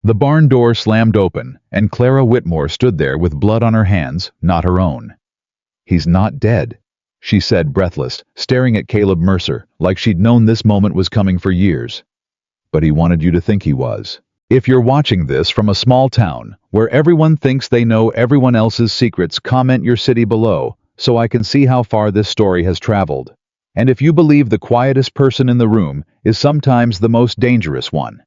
The barn door slammed open, and Clara Whitmore stood there with blood on her hands, not her own. "He's not dead," she said, breathless, staring at Caleb Mercer like she'd known this moment was coming for years. "But he wanted you to think he was." If you're watching this from a small town, where everyone thinks they know everyone else's secrets, comment your city below, so I can see how far this story has traveled. And if you believe the quietest person in the room is sometimes the most dangerous one,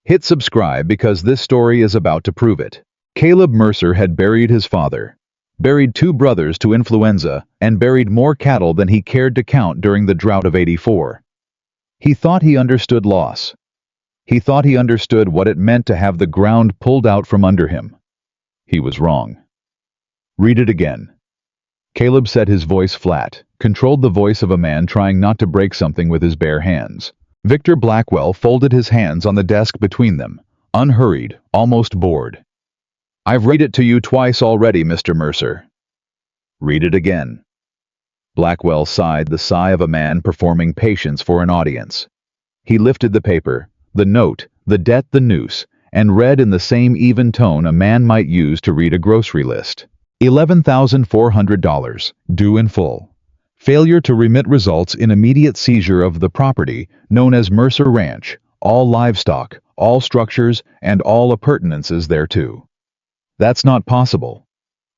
hit subscribe because this story is about to prove it. Caleb Mercer had buried his father, buried 2 brothers to influenza, and buried more cattle than he cared to count during the drought of '84. He thought he understood loss. He thought he understood what it meant to have the ground pulled out from under him. He was wrong. "Read it again." Caleb said, his voice flat, controlled the voice of a man trying not to break something with his bare hands. Victor Blackwell folded his hands on the desk between them, unhurried, almost bored. "I've read it to you twice already, Mr. Mercer." "Read it again." Blackwell sighed, the sigh of a man performing patience for an audience. He lifted the paper, the note, the debt, the noose, and read in the same even tone a man might use to read a grocery list. $11,400, due in full. Failure to remit results in immediate seizure of the property known as Mercer Ranch, all livestock, all structures, and all appurtenances thereto. "That's not possible."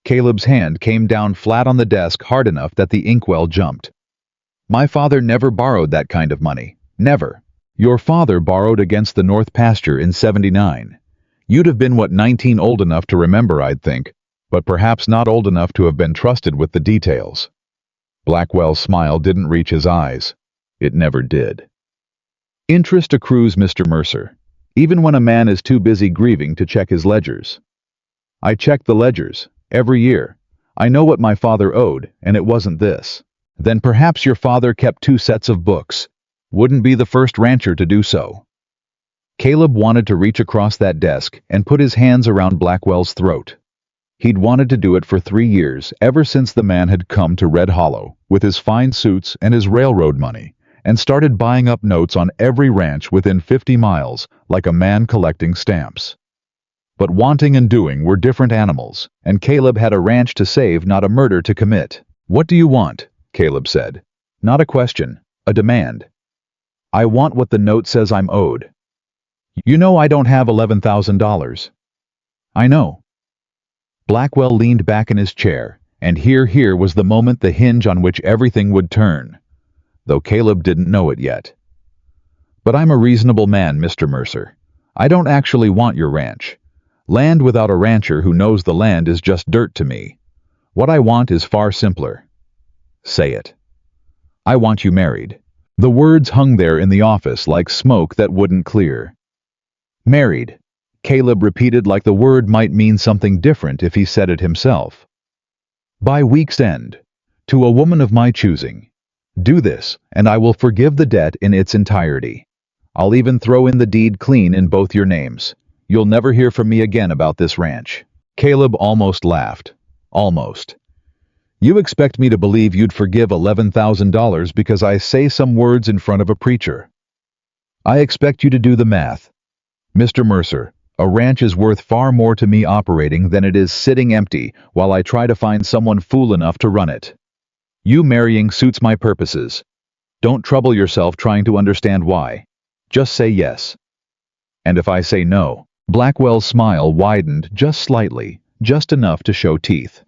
Caleb's hand came down flat on the desk hard enough that the inkwell jumped. "My father never borrowed that kind of money. Never. Your father borrowed against the North Pasture in '79. You'd have been, 19, old enough to remember, I'd think, but perhaps not old enough to have been trusted with the details." Blackwell's smile didn't reach his eyes. It never did. "Interest accrues, Mr. Mercer, even when a man is too busy grieving to check his ledgers." "I check the ledgers, every year. I know what my father owed, and it wasn't this." "Then perhaps your father kept 2 sets of books. Wouldn't be the first rancher to do so." Caleb wanted to reach across that desk and put his hands around Blackwell's throat. He'd wanted to do it for 3 years, ever since the man had come to Red Hollow with his fine suits and his railroad money, and started buying up notes on every ranch within 50 miles, like a man collecting stamps. But wanting and doing were different animals, and Caleb had a ranch to save, not a murder to commit. "What do you want?" Caleb said. Not a question, a demand. "I want what the note says I'm owed." "You know I don't have $11,000. "I know." Blackwell leaned back in his chair, and here was the moment, the hinge on which everything would turn, though Caleb didn't know it yet. "But I'm a reasonable man, Mr. Mercer. I don't actually want your ranch. Land without a rancher who knows the land is just dirt to me. What I want is far simpler." "Say it." "I want you married." The words hung there in the office like smoke that wouldn't clear. "Married," Caleb repeated, like the word might mean something different if he said it himself. "By week's end. To a woman of my choosing. Do this, and I will forgive the debt in its entirety. I'll even throw in the deed clean in both your names. You'll never hear from me again about this ranch." Caleb almost laughed. Almost. "You expect me to believe you'd forgive $11,000 because I say some words in front of a preacher? I expect you to do the math. Mr. Mercer, a ranch is worth far more to me operating than it is sitting empty while I try to find someone fool enough to run it. You marrying suits my purposes. Don't trouble yourself trying to understand why. Just say yes. And if I say no..." Blackwell's smile widened just slightly, just enough to show teeth.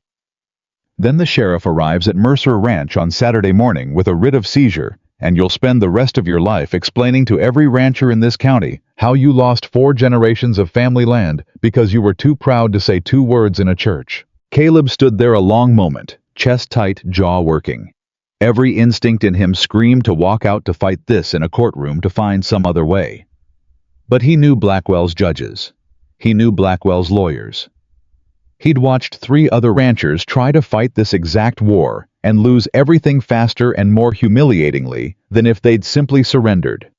"Then the sheriff arrives at Mercer Ranch on Saturday morning with a writ of seizure, and you'll spend the rest of your life explaining to every rancher in this county how you lost 4 generations of family land because you were too proud to say 2 words in a church." Caleb stood there a long moment, chest tight, jaw working. Every instinct in him screamed to walk out to fight this in a courtroom, to find some other way. But he knew Blackwell's judges. He knew Blackwell's lawyers. He'd watched 3 other ranchers try to fight this exact war and lose everything faster and more humiliatingly than if they'd simply surrendered.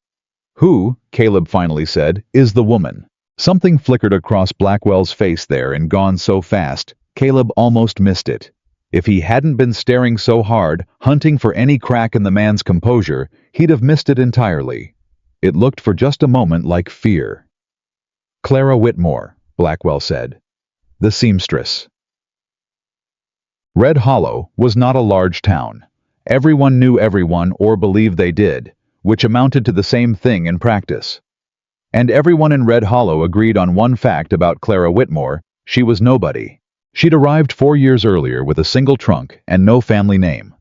"Who," Caleb finally said, "is the woman?" Something flickered across Blackwell's face there and gone so fast, Caleb almost missed it. If he hadn't been staring so hard, hunting for any crack in the man's composure, he'd have missed it entirely. It looked for just a moment like fear. Clara Whitmore, Blackwell said. The seamstress. Red Hollow was not a large town. Everyone knew everyone or believed they did, which amounted to the same thing in practice. And everyone in Red Hollow agreed on one fact about Clara Whitmore: she was nobody. She'd arrived 4 years earlier with a single trunk and no family name.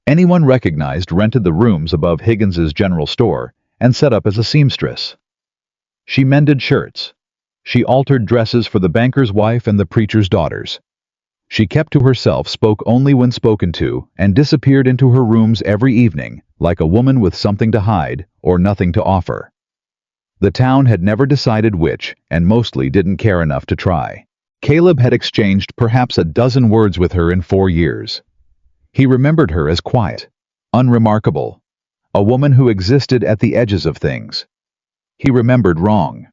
Anyone recognized rented the rooms above Higgins's general store and set up as a seamstress. She mended shirts. She altered dresses for the banker's wife and the preacher's daughters. She kept to herself, spoke only when spoken to, and disappeared into her rooms every evening, like a woman with something to hide or nothing to offer. The town had never decided which, and mostly didn't care enough to try. Caleb had exchanged perhaps a dozen words with her in 4 years. He remembered her as quiet, unremarkable, a woman who existed at the edges of things. He remembered wrong.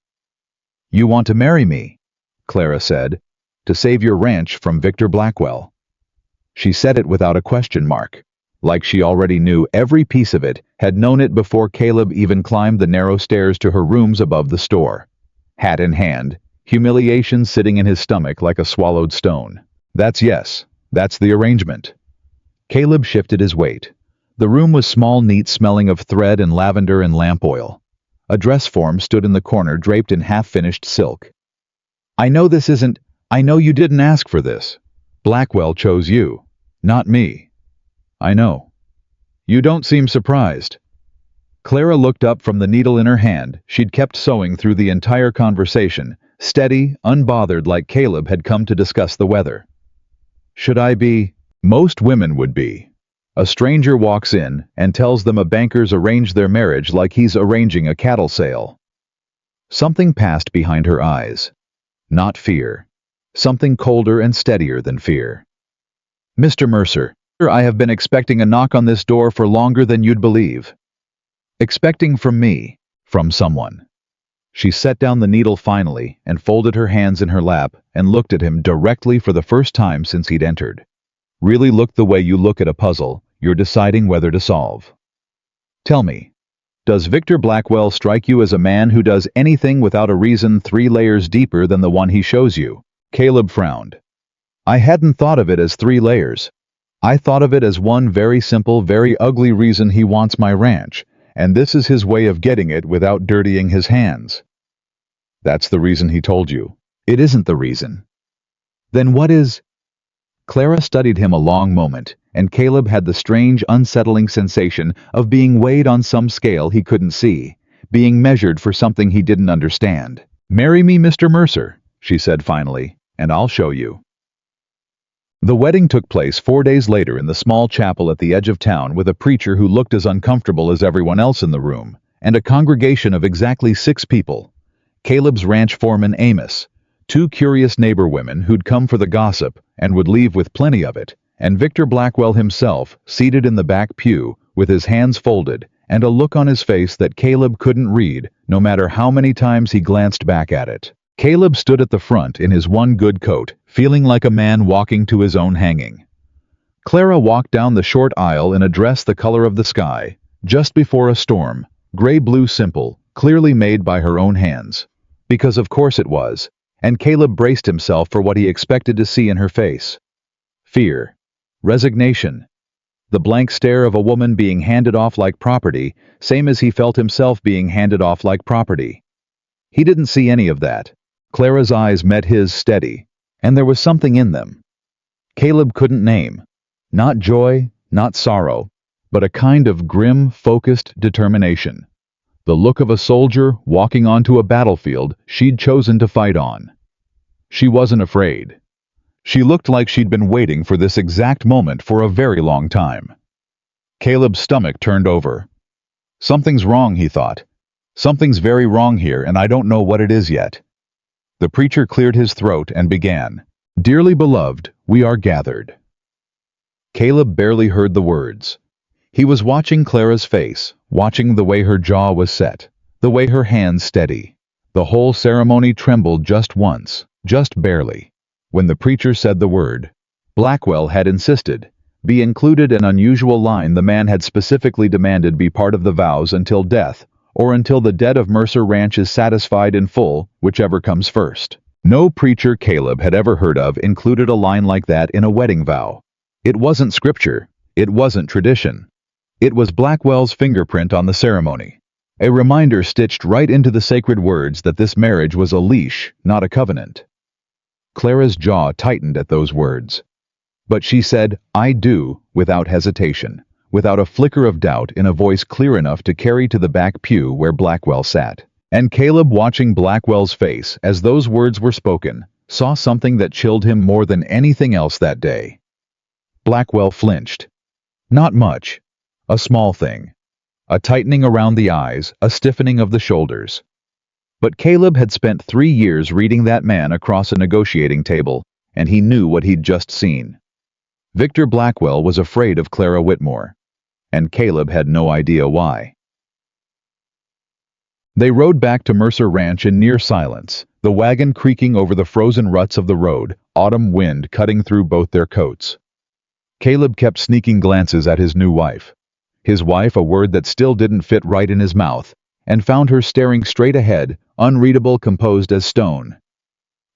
"You want to marry me," Clara said, "to save your ranch from Victor Blackwell." She said it without a question mark, like she already knew every piece of it, had known it before Caleb even climbed the narrow stairs to her rooms above the store. Hat in hand, humiliation sitting in his stomach like a swallowed stone. Yes, that's the arrangement. Caleb shifted his weight. The room was small, neat, smelling of thread and lavender and lamp oil. A dress form stood in the corner, draped in half-finished silk. I know you didn't ask for this. Blackwell chose you, not me. I know. You don't seem surprised." Clara looked up from the needle in her hand. She'd kept sewing through the entire conversation, steady, unbothered, like Caleb had come to discuss the weather. "Should I be?" Most women would be. A stranger walks in and tells them a banker's arranged their marriage like he's arranging a cattle sale. Something passed behind her eyes. Not fear. Something colder and steadier than fear. "Mr. Mercer, I have been expecting a knock on this door for longer than you'd believe." Expecting from me, from someone. She set down the needle finally and folded her hands in her lap and looked at him directly for the first time since he'd entered. Really looked the way you look at a puzzle you're deciding whether to solve. "Tell me, does Victor Blackwell strike you as a man who does anything without a reason 3 layers deeper than the one he shows you?" Caleb frowned. "I hadn't thought of it as 3 layers. I thought of it as one very simple, very ugly reason: he wants my ranch, and this is his way of getting it without dirtying his hands." "That's the reason he told you." "It isn't the reason." "Then what is?" Clara studied him a long moment, and Caleb had the strange, unsettling sensation of being weighed on some scale he couldn't see, being measured for something he didn't understand. "Marry me, Mr. Mercer," she said finally, "and I'll show you." The wedding took place 4 days later in the small chapel at the edge of town, with a preacher who looked as uncomfortable as everyone else in the room, and a congregation of exactly 6 people. Caleb's ranch foreman Amos, 2 curious neighbor women who'd come for the gossip and would leave with plenty of it, and Victor Blackwell himself, seated in the back pew with his hands folded and a look on his face that Caleb couldn't read no matter how many times he glanced back at it. Caleb stood at the front in his one good coat, feeling like a man walking to his own hanging. Clara walked down the short aisle in a dress the color of the sky, just before a storm, gray-blue, simple, clearly made by her own hands. Because of course it was. And Caleb braced himself for what he expected to see in her face. Fear. Resignation. The blank stare of a woman being handed off like property, same as he felt himself being handed off like property. He didn't see any of that. Clara's eyes met his steady, and there was something in them Caleb couldn't name. Not joy, not sorrow, but a kind of grim, focused determination. The look of a soldier walking onto a battlefield she'd chosen to fight on. She wasn't afraid. She looked like she'd been waiting for this exact moment for a very long time. Caleb's stomach turned over. Something's wrong, he thought. Something's very wrong here, and I don't know what it is yet. The preacher cleared his throat and began, "Dearly beloved, we are gathered." Caleb barely heard the words. He was watching Clara's face, watching the way her jaw was set, the way her hands steady. The whole ceremony trembled just once, just barely. When the preacher said the word, Blackwell had insisted, be included, an unusual line the man had specifically demanded be part of the vows until death, or until the debt of Mercer Ranch is satisfied in full, whichever comes first. No preacher Caleb had ever heard of included a line like that in a wedding vow. It wasn't scripture. It wasn't tradition. It was Blackwell's fingerprint on the ceremony. A reminder stitched right into the sacred words that this marriage was a leash, not a covenant. Clara's jaw tightened at those words. But she said, "I do," without hesitation, without a flicker of doubt, in a voice clear enough to carry to the back pew where Blackwell sat. And Caleb, watching Blackwell's face as those words were spoken, saw something that chilled him more than anything else that day. Blackwell flinched. Not much. A small thing. A tightening around the eyes, a stiffening of the shoulders. But Caleb had spent 3 years reading that man across a negotiating table, and he knew what he'd just seen. Victor Blackwell was afraid of Clara Whitmore, and Caleb had no idea why. They rode back to Mercer Ranch in near silence, the wagon creaking over the frozen ruts of the road, autumn wind cutting through both their coats. Caleb kept sneaking glances at his new wife. His wife, a word that still didn't fit right in his mouth, and found her staring straight ahead, unreadable, composed as stone.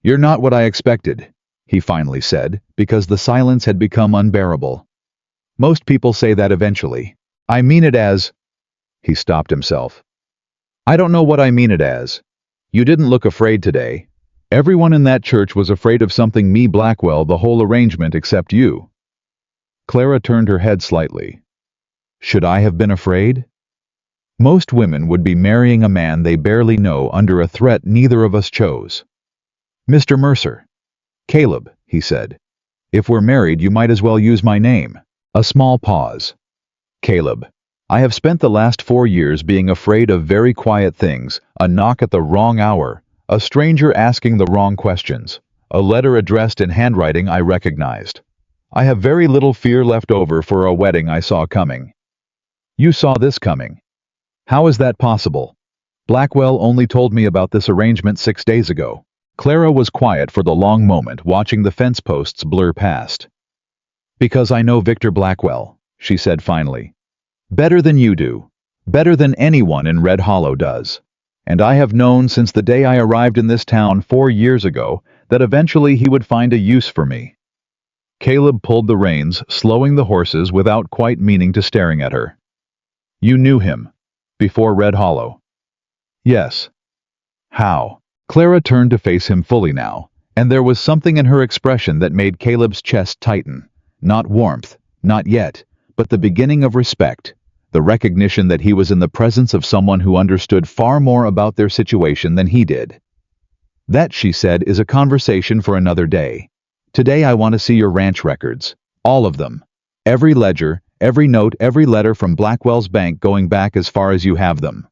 "You're not what I expected," he finally said, because the silence had become unbearable. "Most people say that eventually. I mean it as—" He stopped himself. "I don't know what I mean it as. You didn't look afraid today. Everyone in that church was afraid of something, me, Blackwell, the whole arrangement except you." Clara turned her head slightly. "Should I have been afraid? Most women would be marrying a man they barely know under a threat neither of us chose." "Mr. Mercer." "Caleb," he said. "If we're married, you might as well use my name." A small pause. "Caleb, I have spent the last 4 years being afraid of very quiet things, a knock at the wrong hour, a stranger asking the wrong questions, a letter addressed in handwriting I recognized. I have very little fear left over for a wedding I saw coming." "You saw this coming? How is that possible? Blackwell only told me about this arrangement 6 days ago." Clara was quiet for the long moment, watching the fence posts blur past. "Because I know Victor Blackwell," she said finally. "Better than you do. Better than anyone in Red Hollow does. And I have known since the day I arrived in this town 4 years ago that eventually he would find a use for me." Caleb pulled the reins, slowing the horses without quite meaning to, staring at her. "You knew him? Before Red Hollow?" "Yes." "How?" Clara turned to face him fully now, and there was something in her expression that made Caleb's chest tighten. Not warmth, not yet, but the beginning of respect, the recognition that he was in the presence of someone who understood far more about their situation than he did. "That," she said, "is a conversation for another day. Today I want to see your ranch records. All of them. Every ledger, every note, every letter from Blackwell's bank going back as far as you have them."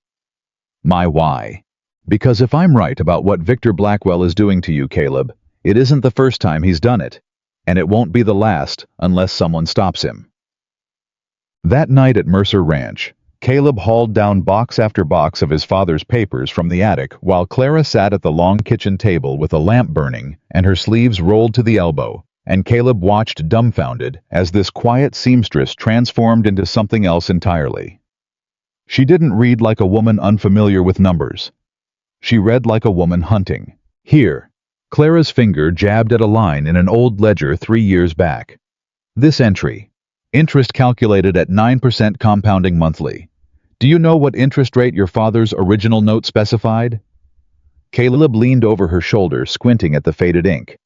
"My why? Because if I'm right about what Victor Blackwell is doing to you, Caleb, it isn't the first time he's done it, and it won't be the last unless someone stops him." That night at Mercer Ranch, Caleb hauled down box after box of his father's papers from the attic while Clara sat at the long kitchen table with a lamp burning and her sleeves rolled to the elbow, and Caleb watched dumbfounded as this quiet seamstress transformed into something else entirely. She didn't read like a woman unfamiliar with numbers. She read like a woman hunting. Here, Clara's finger jabbed at a line in an old ledger 3 years back. This entry. Interest calculated at 9% compounding monthly. Do you know what interest rate your father's original note specified? Caleb leaned over her shoulder, squinting at the faded ink.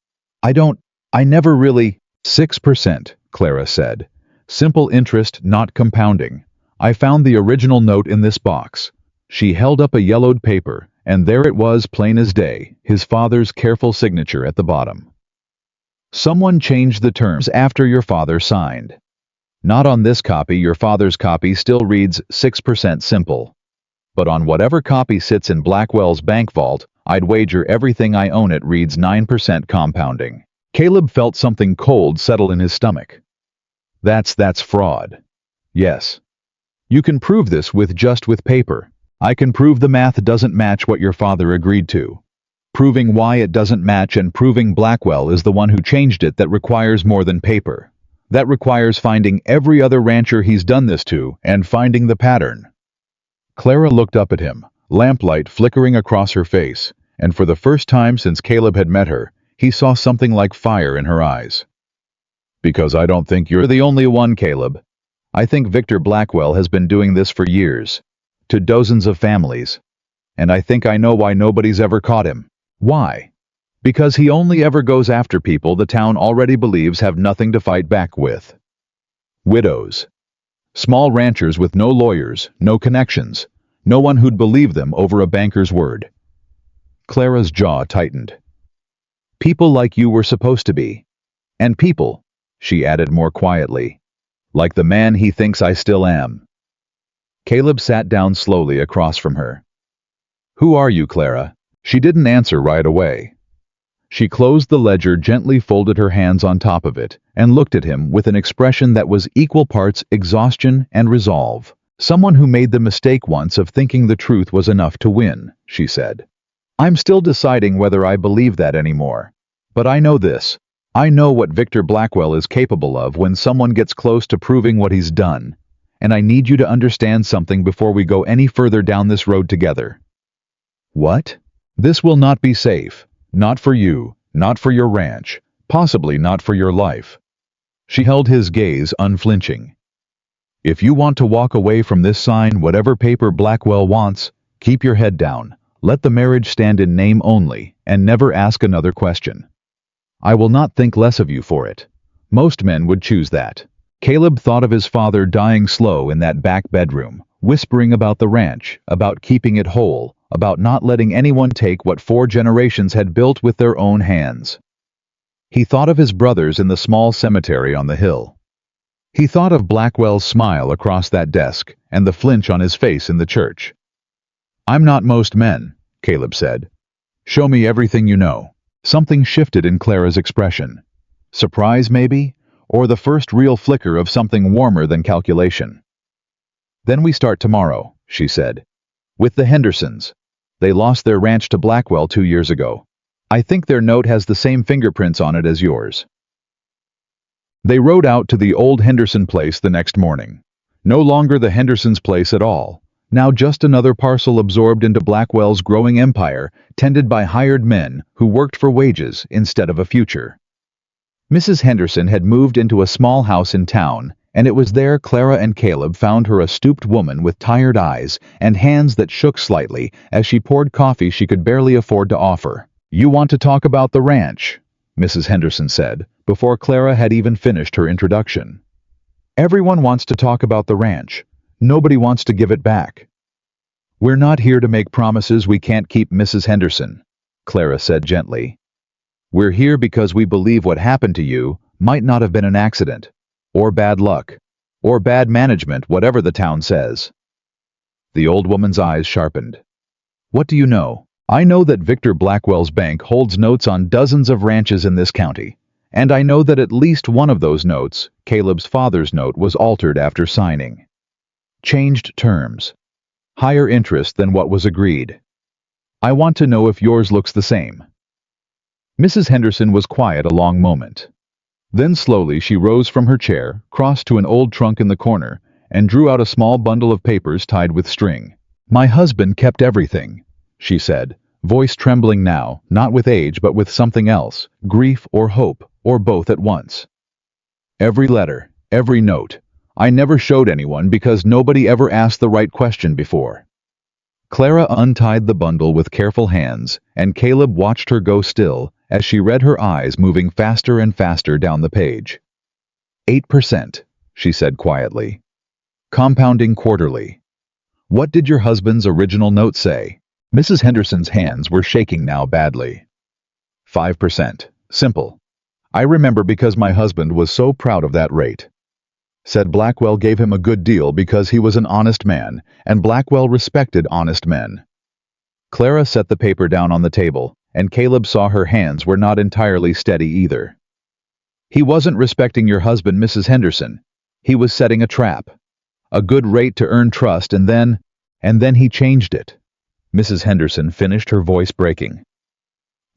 I never really... 6%, Clara said. Simple interest, not compounding. I found the original note in this box. She held up a yellowed paper, and there it was, plain as day, his father's careful signature at the bottom. Someone changed the terms after your father signed. Not on this copy. Your father's copy still reads 6% simple. But on whatever copy sits in Blackwell's bank vault, I'd wager everything I own it reads 9% compounding. Caleb felt something cold settle in his stomach. That's fraud. Yes. You can prove this with paper. I can prove the math doesn't match what your father agreed to. Proving why it doesn't match and proving Blackwell is the one who changed it that requires more than paper. That requires finding every other rancher he's done this to and finding the pattern. Clara looked up at him, lamplight flickering across her face, and for the first time since Caleb had met her, he saw something like fire in her eyes. Because I don't think you're the only one, Caleb. I think Victor Blackwell has been doing this for years, to dozens of families. And I think I know why nobody's ever caught him. Why? Because he only ever goes after people the town already believes have nothing to fight back with. Widows. Small ranchers with no lawyers, no connections, no one who'd believe them over a banker's word. Clara's jaw tightened. People like you were supposed to be. And people, she added more quietly, like the man he thinks I still am. Caleb sat down slowly across from her. Who are you, Clara? She didn't answer right away. She closed the ledger, gently folded her hands on top of it, and looked at him with an expression that was equal parts exhaustion and resolve. Someone who made the mistake once of thinking the truth was enough to win, she said. I'm still deciding whether I believe that anymore. But I know this. I know what Victor Blackwell is capable of when someone gets close to proving what he's done. And I need you to understand something before we go any further down this road together. What? This will not be safe. Not for you, not for your ranch, possibly not for your life. She held his gaze unflinching. If you want to walk away from this, sign whatever paper Blackwell wants, keep your head down, let the marriage stand in name only, and never ask another question. I will not think less of you for it. Most men would choose that. Caleb thought of his father dying slow in that back bedroom, whispering about the ranch, about keeping it whole, about not letting anyone take what 4 generations had built with their own hands. He thought of his brothers in the small cemetery on the hill. He thought of Blackwell's smile across that desk and the flinch on his face in the church. I'm not most men, Caleb said. Show me everything you know. Something shifted in Clara's expression. Surprise, maybe? Or the first real flicker of something warmer than calculation. Then we start tomorrow, she said. With the Hendersons. They lost their ranch to Blackwell 2 years ago. I think their note has the same fingerprints on it as yours. They rode out to the old Henderson place the next morning. No longer the Hendersons' place at all. Now just another parcel absorbed into Blackwell's growing empire, tended by hired men who worked for wages instead of a future. Mrs. Henderson had moved into a small house in town, and it was there Clara and Caleb found her, a stooped woman with tired eyes and hands that shook slightly as she poured coffee she could barely afford to offer. You want to talk about the ranch, Mrs. Henderson said, before Clara had even finished her introduction. Everyone wants to talk about the ranch. Nobody wants to give it back. We're not here to make promises we can't keep, Mrs. Henderson, Clara said gently. We're here because we believe what happened to you might not have been an accident, or bad luck, or bad management, whatever the town says. The old woman's eyes sharpened. What do you know? I know that Victor Blackwell's bank holds notes on dozens of ranches in this county, and I know that at least one of those notes, Caleb's father's note, was altered after signing. Changed terms. Higher interest than what was agreed. I want to know if yours looks the same. Mrs. Henderson was quiet a long moment. Then slowly she rose from her chair, crossed to an old trunk in the corner, and drew out a small bundle of papers tied with string. My husband kept everything, she said, voice trembling now, not with age but with something else, grief or hope, or both at once. Every letter, every note. I never showed anyone because nobody ever asked the right question before. Clara untied the bundle with careful hands, and Caleb watched her go still as she read, her eyes moving faster and faster down the page. 8%, she said quietly. Compounding quarterly. What did your husband's original note say? Mrs. Henderson's hands were shaking now badly. 5%. Simple. I remember because my husband was so proud of that rate. Said Blackwell gave him a good deal because he was an honest man, and Blackwell respected honest men. Clara set the paper down on the table, and Caleb saw her hands were not entirely steady either. He wasn't respecting your husband, Mrs. Henderson. He was setting a trap. A good rate to earn trust, and then he changed it. Mrs. Henderson finished, her voice breaking.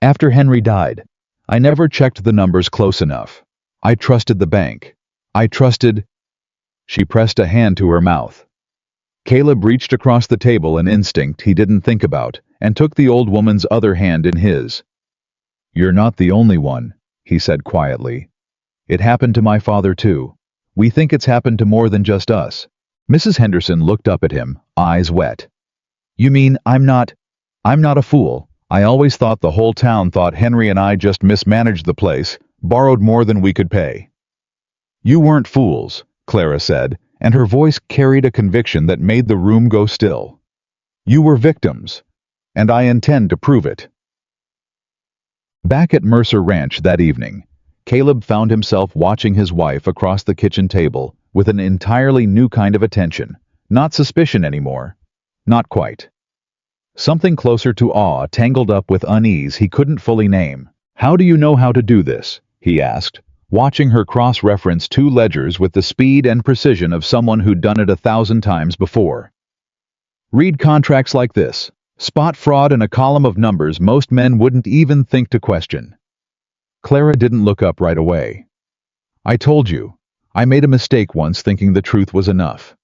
After Henry died, I never checked the numbers close enough. I trusted the bank. I trusted... She pressed a hand to her mouth. Caleb reached across the table, an instinct he didn't think about, and took the old woman's other hand in his. "You're not the only one," he said quietly. "It happened to my father too. We think it's happened to more than just us." Mrs. Henderson looked up at him, eyes wet. "You mean I'm not a fool? I always thought the whole town thought Henry and I just mismanaged the place, borrowed more than we could pay." "You weren't fools," Clara said, and her voice carried a conviction that made the room go still. "You were victims, and I intend to prove it." Back at Mercer Ranch that evening, Caleb found himself watching his wife across the kitchen table with an entirely new kind of attention. Not suspicion anymore. Not quite. Something closer to awe tangled up with unease he couldn't fully name. "How do you know how to do this?" he asked, watching her cross-reference two ledgers with the speed and precision of someone who'd done it 1,000 times before. "Read contracts like this. Spot fraud in a column of numbers most men wouldn't even think to question." Clara didn't look up right away. "I told you. I made a mistake once thinking the truth was enough."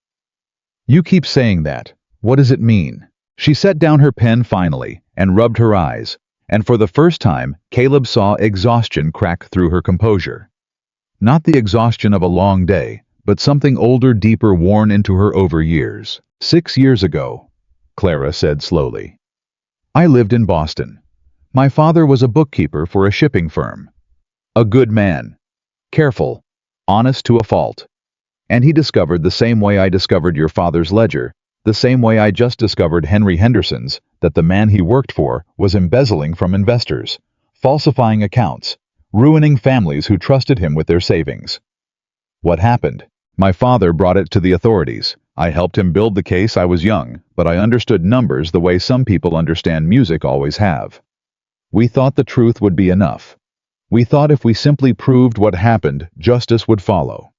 "You keep saying that. What does it mean?" She set down her pen finally and rubbed her eyes, and for the first time, Caleb saw exhaustion crack through her composure. Not the exhaustion of a long day, but something older, deeper, worn into her over years. 6 years ago, Clara said slowly, I lived in Boston. My father was a bookkeeper for a shipping firm. A good man. Careful. Honest to a fault. And he discovered the same way I discovered your father's ledger, the same way I just discovered Henry Henderson's, that the man he worked for was embezzling from investors, falsifying accounts, ruining families who trusted him with their savings. What happened? My father brought it to the authorities. I helped him build the case. I was young, but I understood numbers the way some people understand music always have. We thought the truth would be enough. We thought if we simply proved what happened, justice would follow.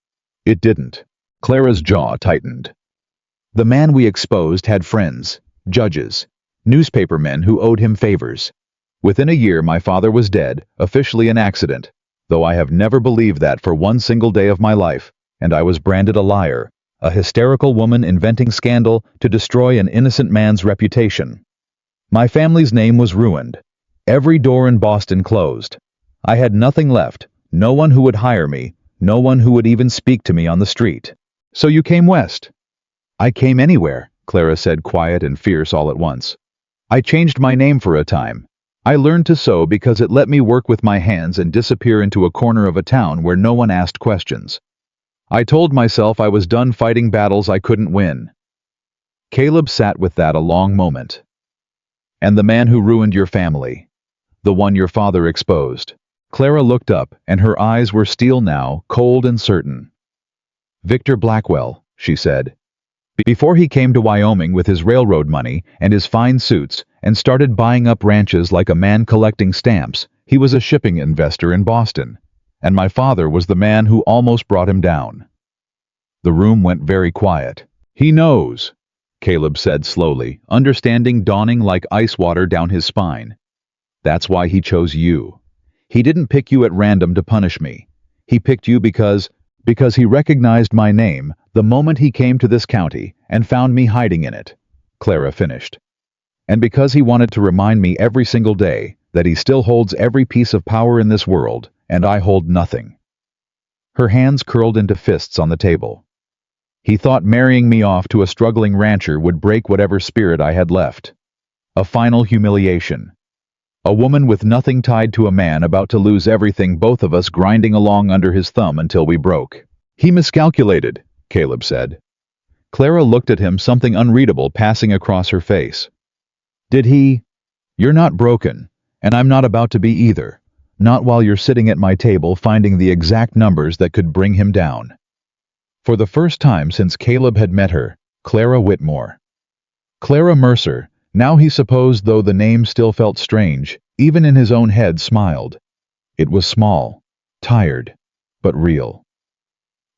It didn't. Clara's jaw tightened. The man we exposed had friends, judges, newspapermen who owed him favors. Within a year, my father was dead, officially an accident, though I have never believed that for one single day of my life, and I was branded a liar, a hysterical woman inventing scandal to destroy an innocent man's reputation. My family's name was ruined. Every door in Boston closed. I had nothing left, no one who would hire me, no one who would even speak to me on the street. So you came west. I came anywhere, Clara said, quiet and fierce all at once. I changed my name for a time. I learned to sew because it let me work with my hands and disappear into a corner of a town where no one asked questions. I told myself I was done fighting battles I couldn't win. Caleb sat with that a long moment. And the man who ruined your family, the one your father exposed. Clara looked up, and her eyes were steel now, cold and certain. Victor Blackwell, she said. Before he came to Wyoming with his railroad money and his fine suits and started buying up ranches like a man collecting stamps, he was a shipping investor in Boston, and my father was the man who almost brought him down. The room went very quiet. He knows, Caleb said slowly, understanding dawning like ice water down his spine. That's why he chose you. He didn't pick you at random to punish me. He picked you because he recognized my name the moment he came to this county and found me hiding in it, Clara finished. And because he wanted to remind me every single day that he still holds every piece of power in this world, and I hold nothing. Her hands curled into fists on the table. He thought marrying me off to a struggling rancher would break whatever spirit I had left. A final humiliation. A woman with nothing tied to a man about to lose everything, both of us grinding along under his thumb until we broke. He miscalculated, Caleb said. Clara looked at him, something unreadable passing across her face. Did he? You're not broken, and I'm not about to be either. Not while you're sitting at my table finding the exact numbers that could bring him down. For the first time since Caleb had met her, Clara Whitmore. Clara Mercer, now he supposed, though the name still felt strange, even in his own head, smiled. It was small, tired, but real.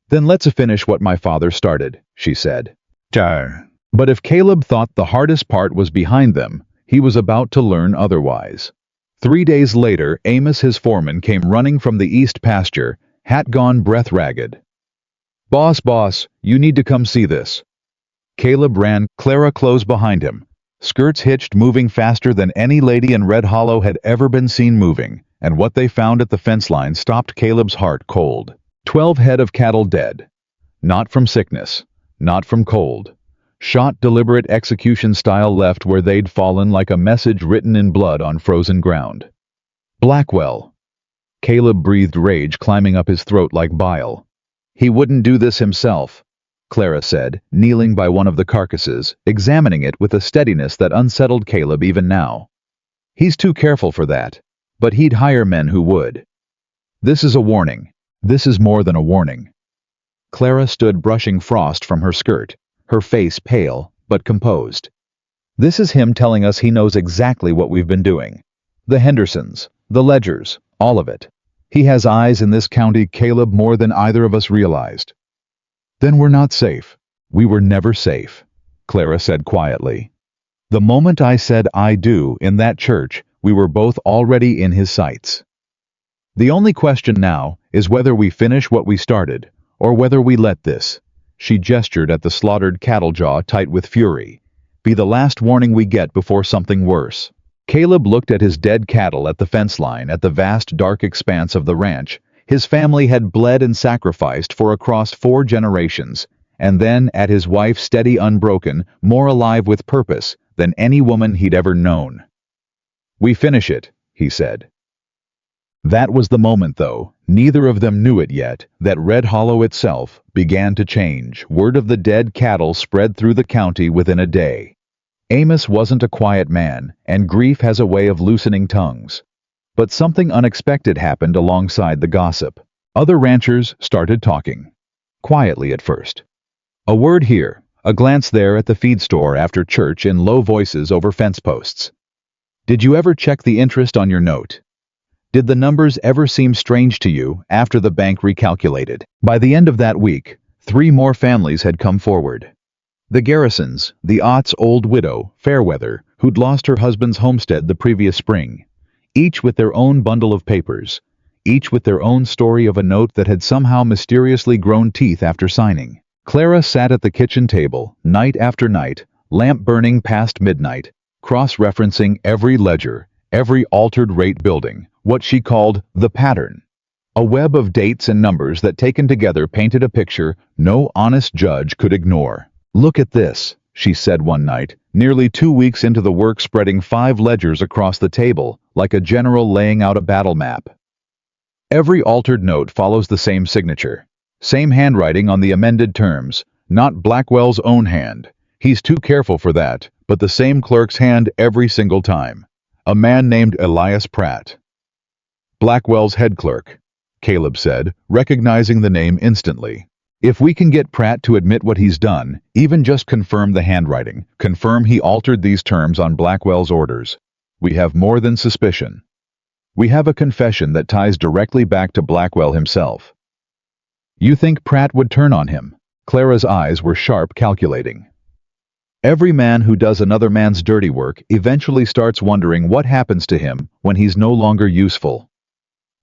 Then let's finish what my father started, she said. But if Caleb thought the hardest part was behind them, he was about to learn otherwise. 3 days later, Amos, his foreman, came running from the east pasture, hat gone, breath ragged. Boss, you need to come see this. Caleb ran, Clara close behind him. Skirts hitched, moving faster than any lady in Red Hollow had ever been seen moving, and what they found at the fence line stopped Caleb's heart cold. 12 head of cattle dead. Not from sickness, not from cold. Shot deliberate execution style, left where they'd fallen like a message written in blood on frozen ground. Blackwell. Caleb breathed rage climbing up his throat like bile. He wouldn't do this himself, Clara said, kneeling by one of the carcasses, examining it with a steadiness that unsettled Caleb even now. He's too careful for that, but he'd hire men who would. This is a warning. This is more than a warning. Clara stood brushing frost from her skirt, her face pale but composed. This is him telling us he knows exactly what we've been doing. The Hendersons, the Ledgers, all of it. He has eyes in this county, Caleb, more than either of us realized. Then we're not safe. We were never safe, Clara said quietly. The moment I said I do in that church, we were both already in his sights. The only question now is whether we finish what we started, or whether we let this, she gestured at the slaughtered cattle, jaw tight with fury, be the last warning we get before something worse. Caleb looked at his dead cattle at the fence line, at the vast dark expanse of the ranch his family had bled and sacrificed for across 4 generations, and then at his wife, steady, unbroken, more alive with purpose than any woman he'd ever known. We finish it, he said. That was the moment, though, neither of them knew it yet, that Red Hollow itself began to change. Word of the dead cattle spread through the county within a day. Amos wasn't a quiet man, and grief has a way of loosening tongues. But something unexpected happened alongside the gossip. Other ranchers started talking. Quietly at first. A word here, a glance there at the feed store after church, in low voices over fence posts. Did you ever check the interest on your note? Did the numbers ever seem strange to you after the bank recalculated? By the end of that week, 3 more families had come forward. The Garrisons, the Ott's-old widow, Fairweather, who'd lost her husband's homestead the previous spring. Each with their own bundle of papers, each with their own story of a note that had somehow mysteriously grown teeth after signing. Clara sat at the kitchen table, night after night, lamp burning past midnight, cross-referencing every ledger, every altered rate building, what she called the pattern. A web of dates and numbers that taken together painted a picture no honest judge could ignore. Look at this, she said one night, nearly 2 weeks into the work, spreading 5 ledgers across the table, like a general laying out a battle map. Every altered note follows the same signature, same handwriting on the amended terms, not Blackwell's own hand. He's too careful for that, but the same clerk's hand every single time. A man named Elias Pratt. Blackwell's head clerk, Caleb said, recognizing the name instantly. If we can get Pratt to admit what he's done, even just confirm the handwriting, confirm he altered these terms on Blackwell's orders, we have more than suspicion. We have a confession that ties directly back to Blackwell himself. You think Pratt would turn on him? Clara's eyes were sharp, calculating. Every man who does another man's dirty work eventually starts wondering what happens to him when he's no longer useful.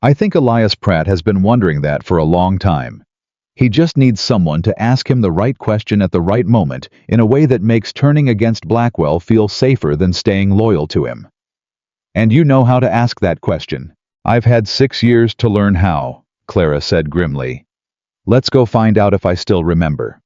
I think Elias Pratt has been wondering that for a long time. He just needs someone to ask him the right question at the right moment in a way that makes turning against Blackwell feel safer than staying loyal to him. And you know how to ask that question. I've had 6 years to learn how, Clara said grimly. Let's go find out if I still remember.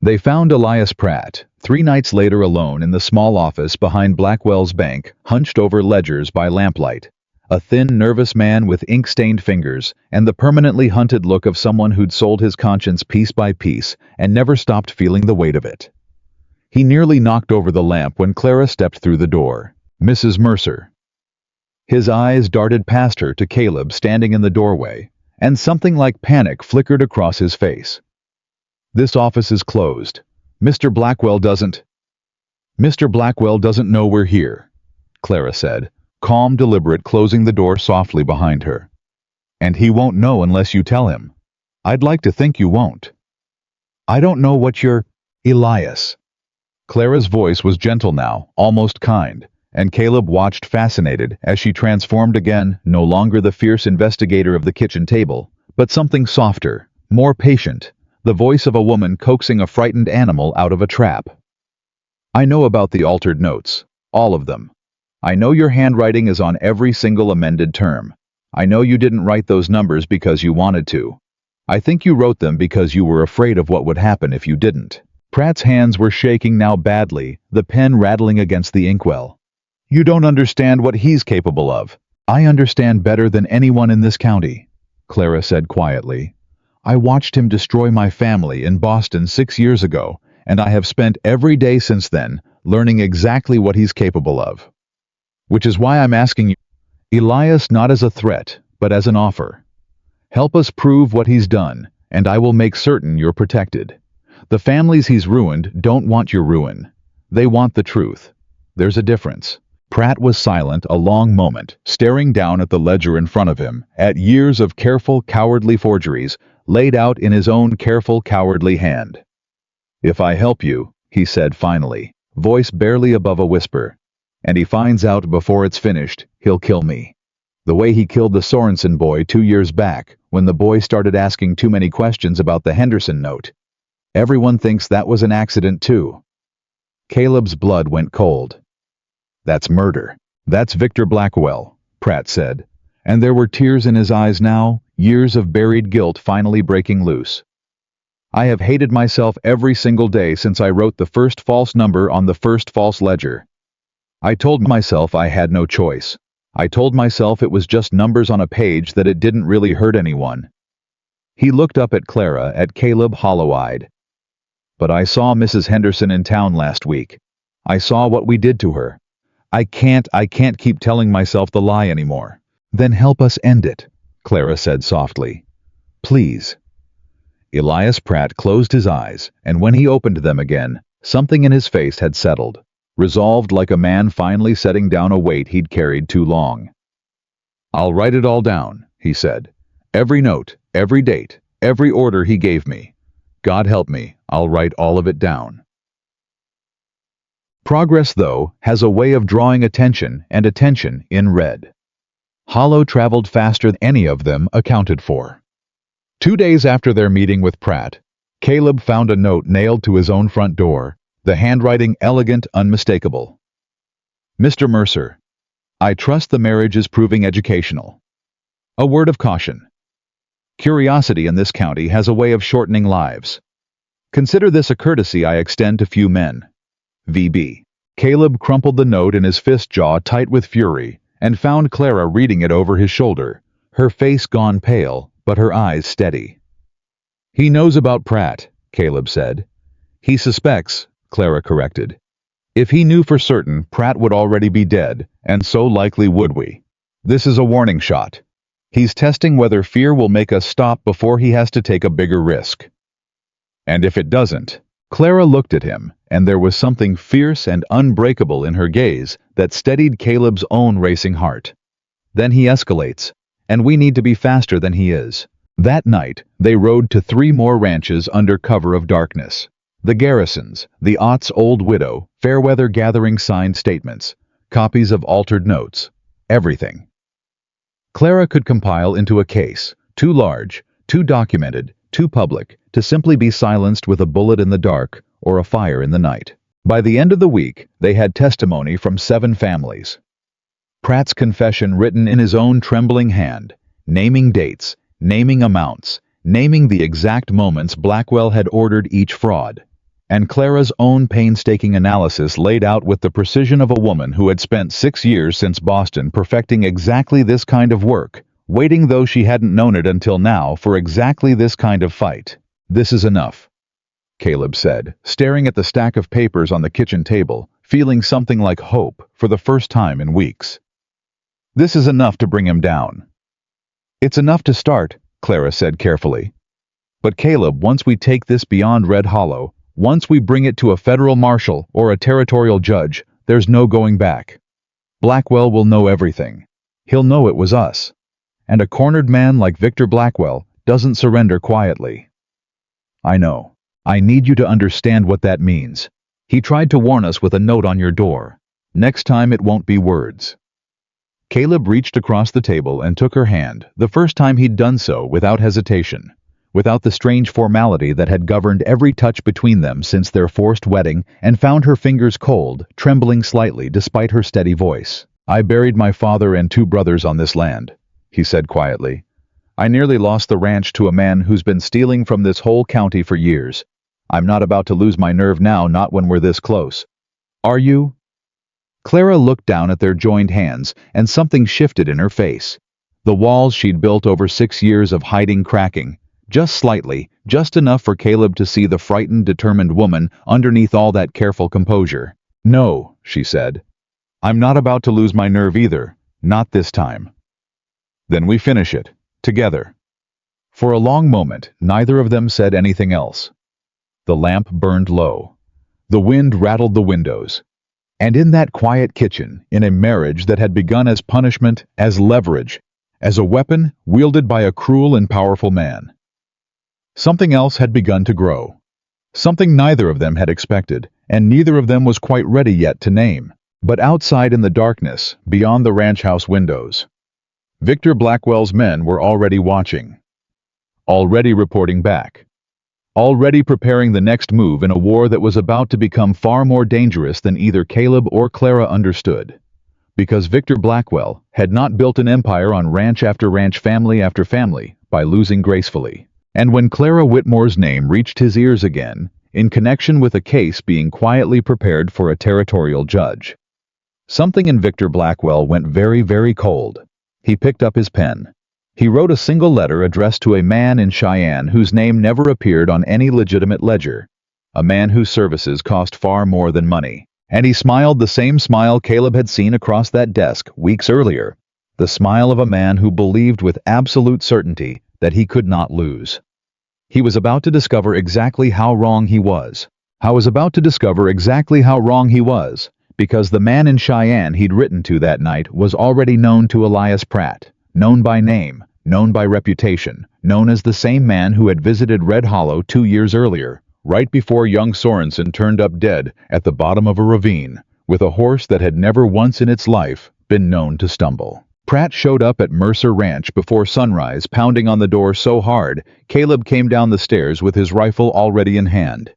They found Elias Pratt, 3 nights later, alone in the small office behind Blackwell's bank, hunched over ledgers by lamplight. A thin, nervous man with ink-stained fingers and the permanently hunted look of someone who'd sold his conscience piece by piece and never stopped feeling the weight of it. He nearly knocked over the lamp when Clara stepped through the door. Mrs. Mercer. His eyes darted past her to Caleb standing in the doorway, and something like panic flickered across his face. This office is closed. Mr. Blackwell doesn't know we're here, Clara said, calm, deliberate, closing the door softly behind her. And he won't know unless you tell him. I'd like to think you won't. I don't know what you're... Elias. Clara's voice was gentle now, almost kind, and Caleb watched fascinated as she transformed again, no longer the fierce investigator of the kitchen table, but something softer, more patient, the voice of a woman coaxing a frightened animal out of a trap. I know about the altered notes. All of them. I know your handwriting is on every single amended term. I know you didn't write those numbers because you wanted to. I think you wrote them because you were afraid of what would happen if you didn't. Pratt's hands were shaking now badly, the pen rattling against the inkwell. You don't understand what he's capable of. I understand better than anyone in this county, Clara said quietly. I watched him destroy my family in Boston 6 years ago, and I have spent every day since then learning exactly what he's capable of. Which is why I'm asking you, Elias, not as a threat, but as an offer. Help us prove what he's done, and I will make certain you're protected. The families he's ruined don't want your ruin. They want the truth. There's a difference. Pratt was silent a long moment, staring down at the ledger in front of him, at years of careful, cowardly forgeries laid out in his own careful, cowardly hand. If I help you, he said finally, voice barely above a whisper, and he finds out before it's finished, he'll kill me. The way he killed the Sorensen boy 2 years back, when the boy started asking too many questions about the Henderson note. Everyone thinks that was an accident too. Caleb's blood went cold. That's murder. That's Victor Blackwell, Pratt said, and there were tears in his eyes now, years of buried guilt finally breaking loose. I have hated myself every single day since I wrote the first false number on the first false ledger. I told myself I had no choice. I told myself it was just numbers on a page, that it didn't really hurt anyone. He looked up at Clara, at Caleb, hollow-eyed. But I saw Mrs. Henderson in town last week. I saw what we did to her. I can't keep telling myself the lie anymore. Then help us end it, Clara said softly. Please. Elias Pratt closed his eyes, and when he opened them again, something in his face had settled, resolved like a man finally setting down a weight he'd carried too long. I'll write it all down, he said. Every note, every date, every order he gave me. God help me, I'll write all of it down. Progress, though, has a way of drawing attention, and attention in red. Hollow traveled faster than any of them accounted for. 2 days after their meeting with Pratt, Caleb found a note nailed to his own front door, the handwriting elegant, unmistakable. Mr. Mercer, I trust the marriage is proving educational. A word of caution. Curiosity in this county has a way of shortening lives. Consider this a courtesy I extend to few men. V.B. Caleb crumpled the note in his fist jaw tight with fury, and found Clara reading it over his shoulder, her face gone pale, but her eyes steady. He knows about Pratt, Caleb said. He suspects, Clara corrected. If he knew for certain, Pratt would already be dead, and so likely would we. This is a warning shot. He's testing whether fear will make us stop before he has to take a bigger risk. And if it doesn't? Clara looked at him, and there was something fierce and unbreakable in her gaze that steadied Caleb's own racing heart. Then he escalates, and we need to be faster than he is. That night, they rode to 3 more ranches under cover of darkness. The Garrisons, the Ott's old widow, Fairweather gathering signed statements, copies of altered notes, everything. Clara could compile into a case, too large, too documented, too public, to simply be silenced with a bullet in the dark or a fire in the night. By the end of the week, they had testimony from 7 families. Pratt's confession written in his own trembling hand, naming dates, naming amounts, naming the exact moments Blackwell had ordered each fraud, and Clara's own painstaking analysis laid out with the precision of a woman who had spent 6 years since Boston perfecting exactly this kind of work, waiting though she hadn't known it until now for exactly this kind of fight. This is enough, Caleb said, staring at the stack of papers on the kitchen table, feeling something like hope for the first time in weeks. This is enough to bring him down. It's enough to start, Clara said carefully. But Caleb, once we take this beyond Red Hollow, once we bring it to a federal marshal or a territorial judge, there's no going back. Blackwell will know everything. He'll know it was us. And a cornered man like Victor Blackwell doesn't surrender quietly. I know. I need you to understand what that means. He tried to warn us with a note on your door. Next time it won't be words. Caleb reached across the table and took her hand, the first time he'd done so without hesitation. without the strange formality that had governed every touch between them since their forced wedding, and found her fingers cold, trembling slightly despite her steady voice. "I buried my father and 2 brothers on this land," he said quietly. "I nearly lost the ranch to a man who's been stealing from this whole county for years. I'm not about to lose my nerve now, not when we're this close." "Are you?" Clara looked down at their joined hands, and something shifted in her face. The walls she'd built over 6 years of hiding cracking, just slightly, just enough for Caleb to see the frightened, determined woman underneath all that careful composure. "No," she said. "I'm not about to lose my nerve either. Not this time." "Then we finish it. Together." For a long moment, neither of them said anything else. The lamp burned low. The wind rattled the windows. And in that quiet kitchen, in a marriage that had begun as punishment, as leverage, as a weapon wielded by a cruel and powerful man, something else had begun to grow. Something neither of them had expected, and neither of them was quite ready yet to name. But outside in the darkness, beyond the ranch house windows, Victor Blackwell's men were already watching, already reporting back, already preparing the next move in a war that was about to become far more dangerous than either Caleb or Clara understood. Because Victor Blackwell had not built an empire on ranch after ranch, family after family, by losing gracefully. And when Clara Whitmore's name reached his ears again, in connection with a case being quietly prepared for a territorial judge, something in Victor Blackwell went very, very cold. He picked up his pen. He wrote a single letter addressed to a man in Cheyenne whose name never appeared on any legitimate ledger, a man whose services cost far more than money. And he smiled the same smile Caleb had seen across that desk weeks earlier, the smile of a man who believed with absolute certainty that he could not lose. He was about to discover exactly how wrong he was. Because the man in Cheyenne he'd written to that night was already known to Elias Pratt, known by name, known by reputation, known as the same man who had visited Red Hollow 2 years earlier, right before young Sorensen turned up dead at the bottom of a ravine, with a horse that had never once in its life been known to stumble. Pratt showed up at Mercer Ranch before sunrise, pounding on the door so hard, Caleb came down the stairs with his rifle already in hand.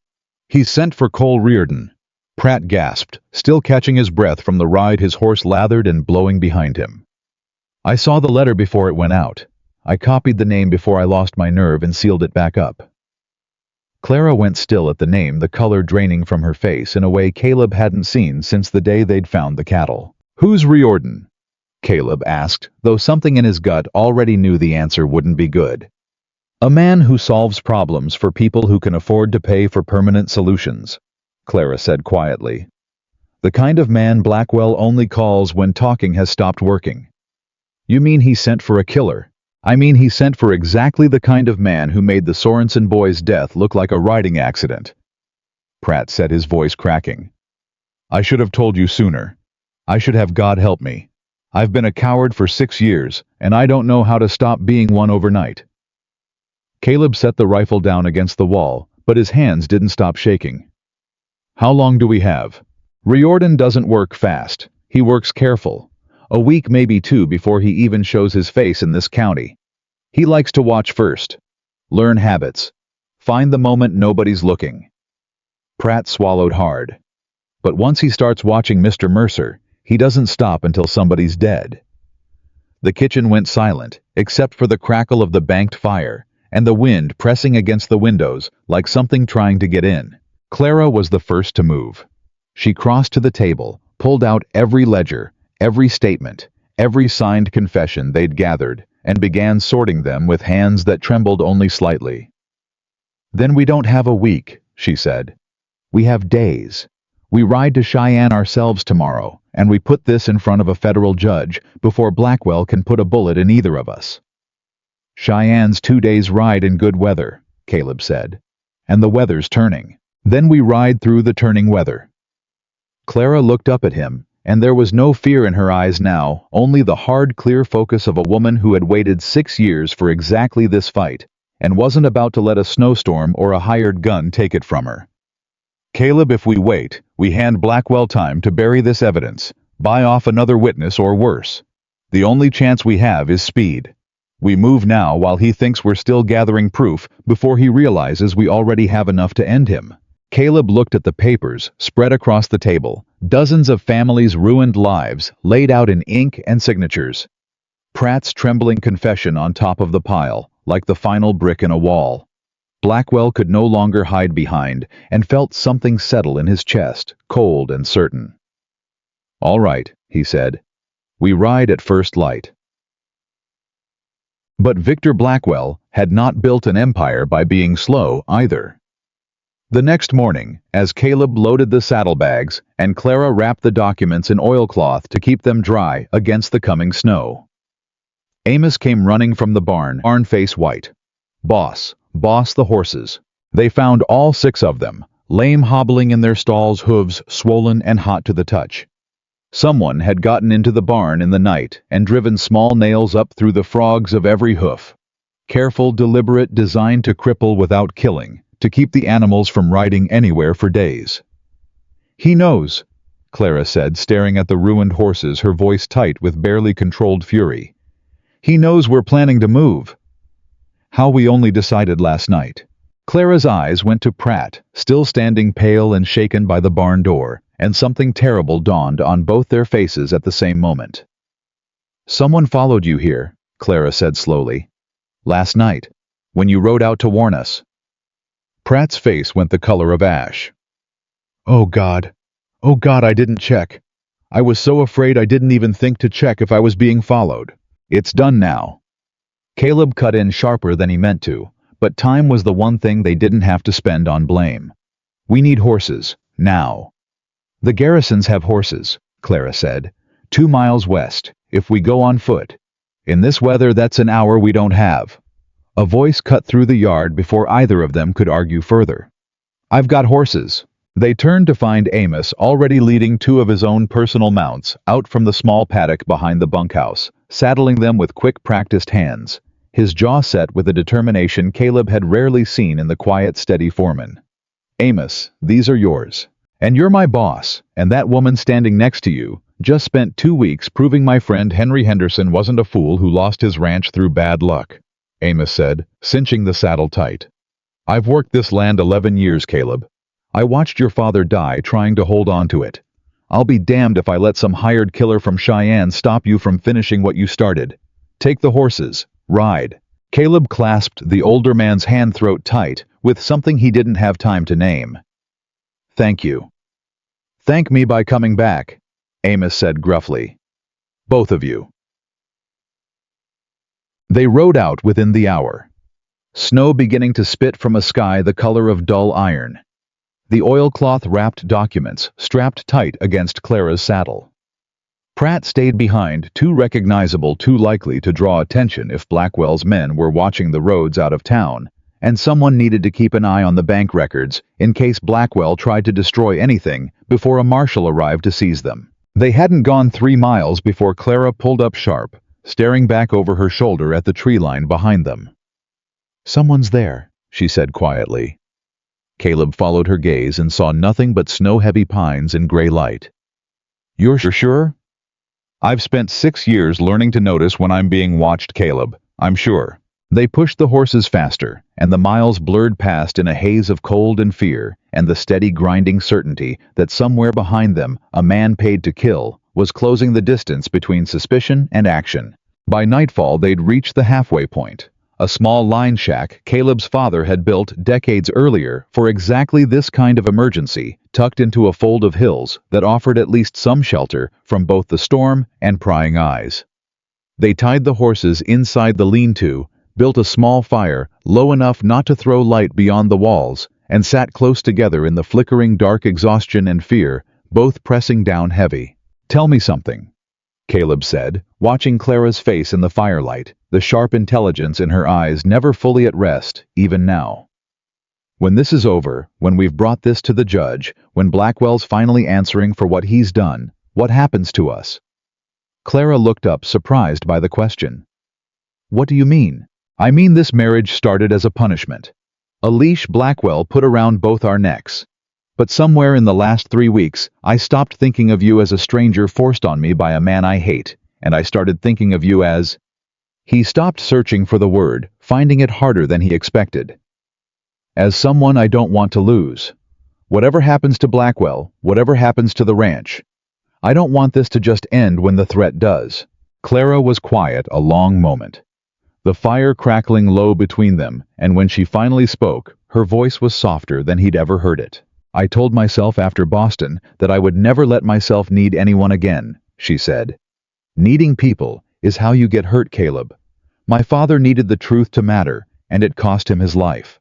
"He's sent for Cole Reardon," Pratt gasped, still catching his breath from the ride his horse lathered and blowing behind him. "I saw the letter before it went out. I copied the name before I lost my nerve and sealed it back up." Clara went still at the name, the color draining from her face in a way Caleb hadn't seen since the day they'd found the cattle. "Who's Riordan?" Caleb asked, though something in his gut already knew the answer wouldn't be good. "A man who solves problems for people who can afford to pay for permanent solutions," Clara said quietly. "The kind of man Blackwell only calls when talking has stopped working." "You mean he sent for a killer?" "I mean he sent for exactly the kind of man who made the Sorensen boy's death look like a riding accident," Pratt said, his voice cracking. "I should have told you sooner. I should have, God help me. I've been a coward for 6 years, and I don't know how to stop being one overnight." Caleb set the rifle down against the wall, but his hands didn't stop shaking. "How long do we have?" "Riordan doesn't work fast. He works careful. A week, maybe 2, before he even shows his face in this county. He likes to watch first. Learn habits. Find the moment nobody's looking." Pratt swallowed hard. "But once he starts watching Mr. Mercer, he doesn't stop until somebody's dead." The kitchen went silent, except for the crackle of the banked fire, and the wind pressing against the windows like something trying to get in. Clara was the first to move. She crossed to the table, pulled out every ledger, every statement, every signed confession they'd gathered, and began sorting them with hands that trembled only slightly. "Then we don't have a week," she said. "We have days. We ride to Cheyenne ourselves tomorrow, and we put this in front of a federal judge before Blackwell can put a bullet in either of us." "Cheyenne's 2 days' ride in good weather," Caleb said. "And the weather's turning. Then we ride through the turning weather." Clara looked up at him, and there was no fear in her eyes now, only the hard, clear focus of a woman who had waited 6 years for exactly this fight, and wasn't about to let a snowstorm or a hired gun take it from her. "Caleb, if we wait, we hand Blackwell time to bury this evidence, buy off another witness or worse. The only chance we have is speed. We move now while he thinks we're still gathering proof before he realizes we already have enough to end him. Caleb looked at the papers spread across the table, dozens of families' ruined lives laid out in ink and signatures. Pratt's trembling confession on top of the pile, like the final brick in a wall. Blackwell could no longer hide behind and felt something settle in his chest, cold and certain. "All right," he said. "We ride at first light." But Victor Blackwell had not built an empire by being slow either. The next morning, as Caleb loaded the saddlebags and Clara wrapped the documents in oilcloth to keep them dry against the coming snow, Amos came running from the barn face white. "Boss, boss, the horses." They found all 6 of them, lame, hobbling in their stalls, hooves swollen and hot to the touch. Someone had gotten into the barn in the night and driven small nails up through the frogs of every hoof. Careful, deliberate, designed to cripple without killing, to keep the animals from riding anywhere for days. "He knows," Clara said, staring at the ruined horses, her voice tight with barely controlled fury. "He knows we're planning to move. How we only decided last night." Clara's eyes went to Pratt, still standing pale and shaken by the barn door, and something terrible dawned on both their faces at the same moment. "Someone followed you here," Clara said slowly. "Last night, when you rode out to warn us." Pratt's face went the color of ash. Oh God, I didn't check. I was so afraid I didn't even think to check if I was being followed. It's done now." Caleb cut in sharper than he meant to, but time was the one thing they didn't have to spend on blame. "We need horses, now." "The garrisons have horses," Clara said. 2 miles west, if we go on foot. In this weather, that's an hour we don't have." A voice cut through the yard before either of them could argue further. "I've got horses." They turned to find Amos already leading 2 of his own personal mounts out from the small paddock behind the bunkhouse, saddling them with quick, practiced hands, his jaw set with a determination Caleb had rarely seen in the quiet, steady foreman. "Amos, these are yours. And you're my boss, and that woman standing next to you just spent 2 weeks proving my friend Henry Henderson wasn't a fool who lost his ranch through bad luck," Amos said, cinching the saddle tight. "I've worked this land 11 years, Caleb. I watched your father die trying to hold on to it. I'll be damned if I let some hired killer from Cheyenne stop you from finishing what you started. Take the horses. Ride." Caleb clasped the older man's hand throat tight with something he didn't have time to name. "Thank you." "Thank me by coming back," Amos said gruffly. "Both of you." They rode out within the hour. Snow beginning to spit from a sky the color of dull iron. The oilcloth-wrapped documents strapped tight against Clara's saddle. Pratt stayed behind, too recognizable, too likely to draw attention if Blackwell's men were watching the roads out of town, and someone needed to keep an eye on the bank records in case Blackwell tried to destroy anything before a marshal arrived to seize them. They hadn't gone 3 miles before Clara pulled up sharp, staring back over her shoulder at the tree line behind them. "Someone's there," she said quietly. Caleb followed her gaze and saw nothing but snow-heavy pines and gray light. "You're sure?" "I've spent 6 years learning to notice when I'm being watched, Caleb. I'm sure." They pushed the horses faster, and the miles blurred past in a haze of cold and fear, and the steady grinding certainty that somewhere behind them a man paid to kill was closing the distance between suspicion and action. By nightfall they'd reached the halfway point, a small line shack Caleb's father had built decades earlier for exactly this kind of emergency, tucked into a fold of hills that offered at least some shelter from both the storm and prying eyes. They tied the horses inside the lean-to, built a small fire low enough not to throw light beyond the walls, and sat close together in the flickering dark exhaustion and fear, both pressing down heavy. "Tell me something," Caleb said, watching Clara's face in the firelight, the sharp intelligence in her eyes never fully at rest, even now. "When this is over, when we've brought this to the judge, when Blackwell's finally answering for what he's done, what happens to us?" Clara looked up, surprised by the question. "What do you mean?" "I mean this marriage started as a punishment. A leash Blackwell put around both our necks. But somewhere in the last 3 weeks, I stopped thinking of you as a stranger forced on me by a man I hate, and I started thinking of you as..." He stopped searching for the word, finding it harder than he expected. As someone I don't want to lose. Whatever happens to Blackwell, whatever happens to the ranch, I don't want this to just end when the threat does. Clara was quiet a long moment, the fire crackling low between them, and when she finally spoke, her voice was softer than he'd ever heard it. I told myself after Boston that I would never let myself need anyone again, she said. Needing people is how you get hurt, Caleb. My father needed the truth to matter, and it cost him his life.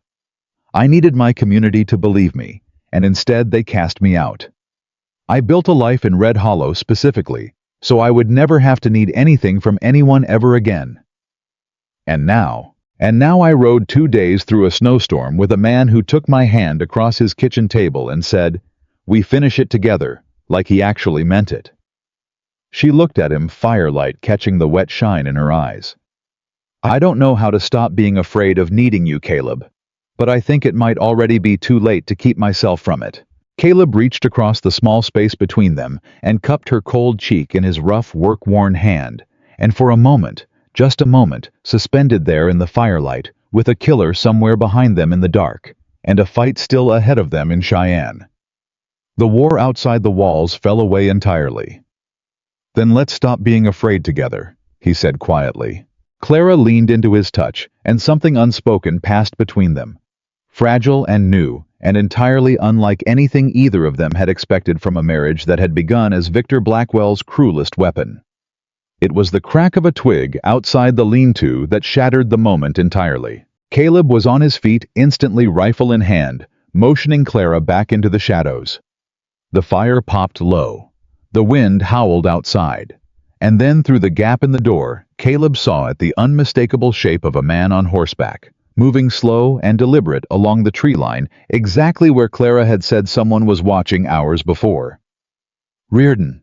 I needed my community to believe me, and instead they cast me out. I built a life in Red Hollow specifically, so I would never have to need anything from anyone ever again. And now I rode 2 days through a snowstorm with a man who took my hand across his kitchen table and said, "We finish it together," like he actually meant it. She looked at him, firelight catching the wet shine in her eyes. I don't know how to stop being afraid of needing you, Caleb, but I think it might already be too late to keep myself from it. Caleb reached across the small space between them and cupped her cold cheek in his rough, work-worn hand, and for a moment, just a moment, suspended there in the firelight, with a killer somewhere behind them in the dark, and a fight still ahead of them in Cheyenne. The war outside the walls fell away entirely. Then let's stop being afraid together, he said quietly. Clara leaned into his touch, and something unspoken passed between them. Fragile and new, and entirely unlike anything either of them had expected from a marriage that had begun as Victor Blackwell's cruelest weapon. It was the crack of a twig outside the lean-to that shattered the moment entirely. Caleb was on his feet, instantly rifle in hand, motioning Clara back into the shadows. The fire popped low. The wind howled outside. And then through the gap in the door, Caleb saw it the unmistakable shape of a man on horseback, moving slow and deliberate along the tree line, exactly where Clara had said someone was watching hours before. "Reardon,"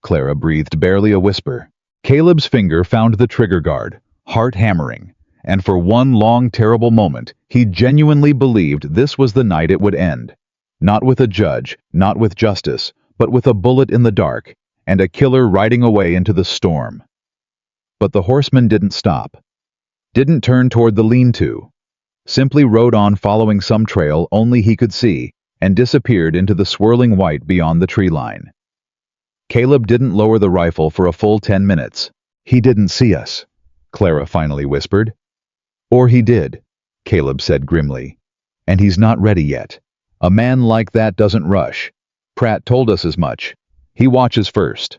Clara breathed, barely a whisper. Caleb's finger found the trigger guard, heart hammering, and for one long, terrible moment, he genuinely believed this was the night it would end. Not with a judge, not with justice, but with a bullet in the dark, and a killer riding away into the storm. But the horseman didn't stop. Didn't turn toward the lean-to. Simply rode on following some trail only he could see, and disappeared into the swirling white beyond the tree line. Caleb didn't lower the rifle for a full 10 minutes. "He didn't see us," Clara finally whispered. "Or he did," Caleb said grimly. "And he's not ready yet. A man like that doesn't rush. Pratt told us as much. He watches first.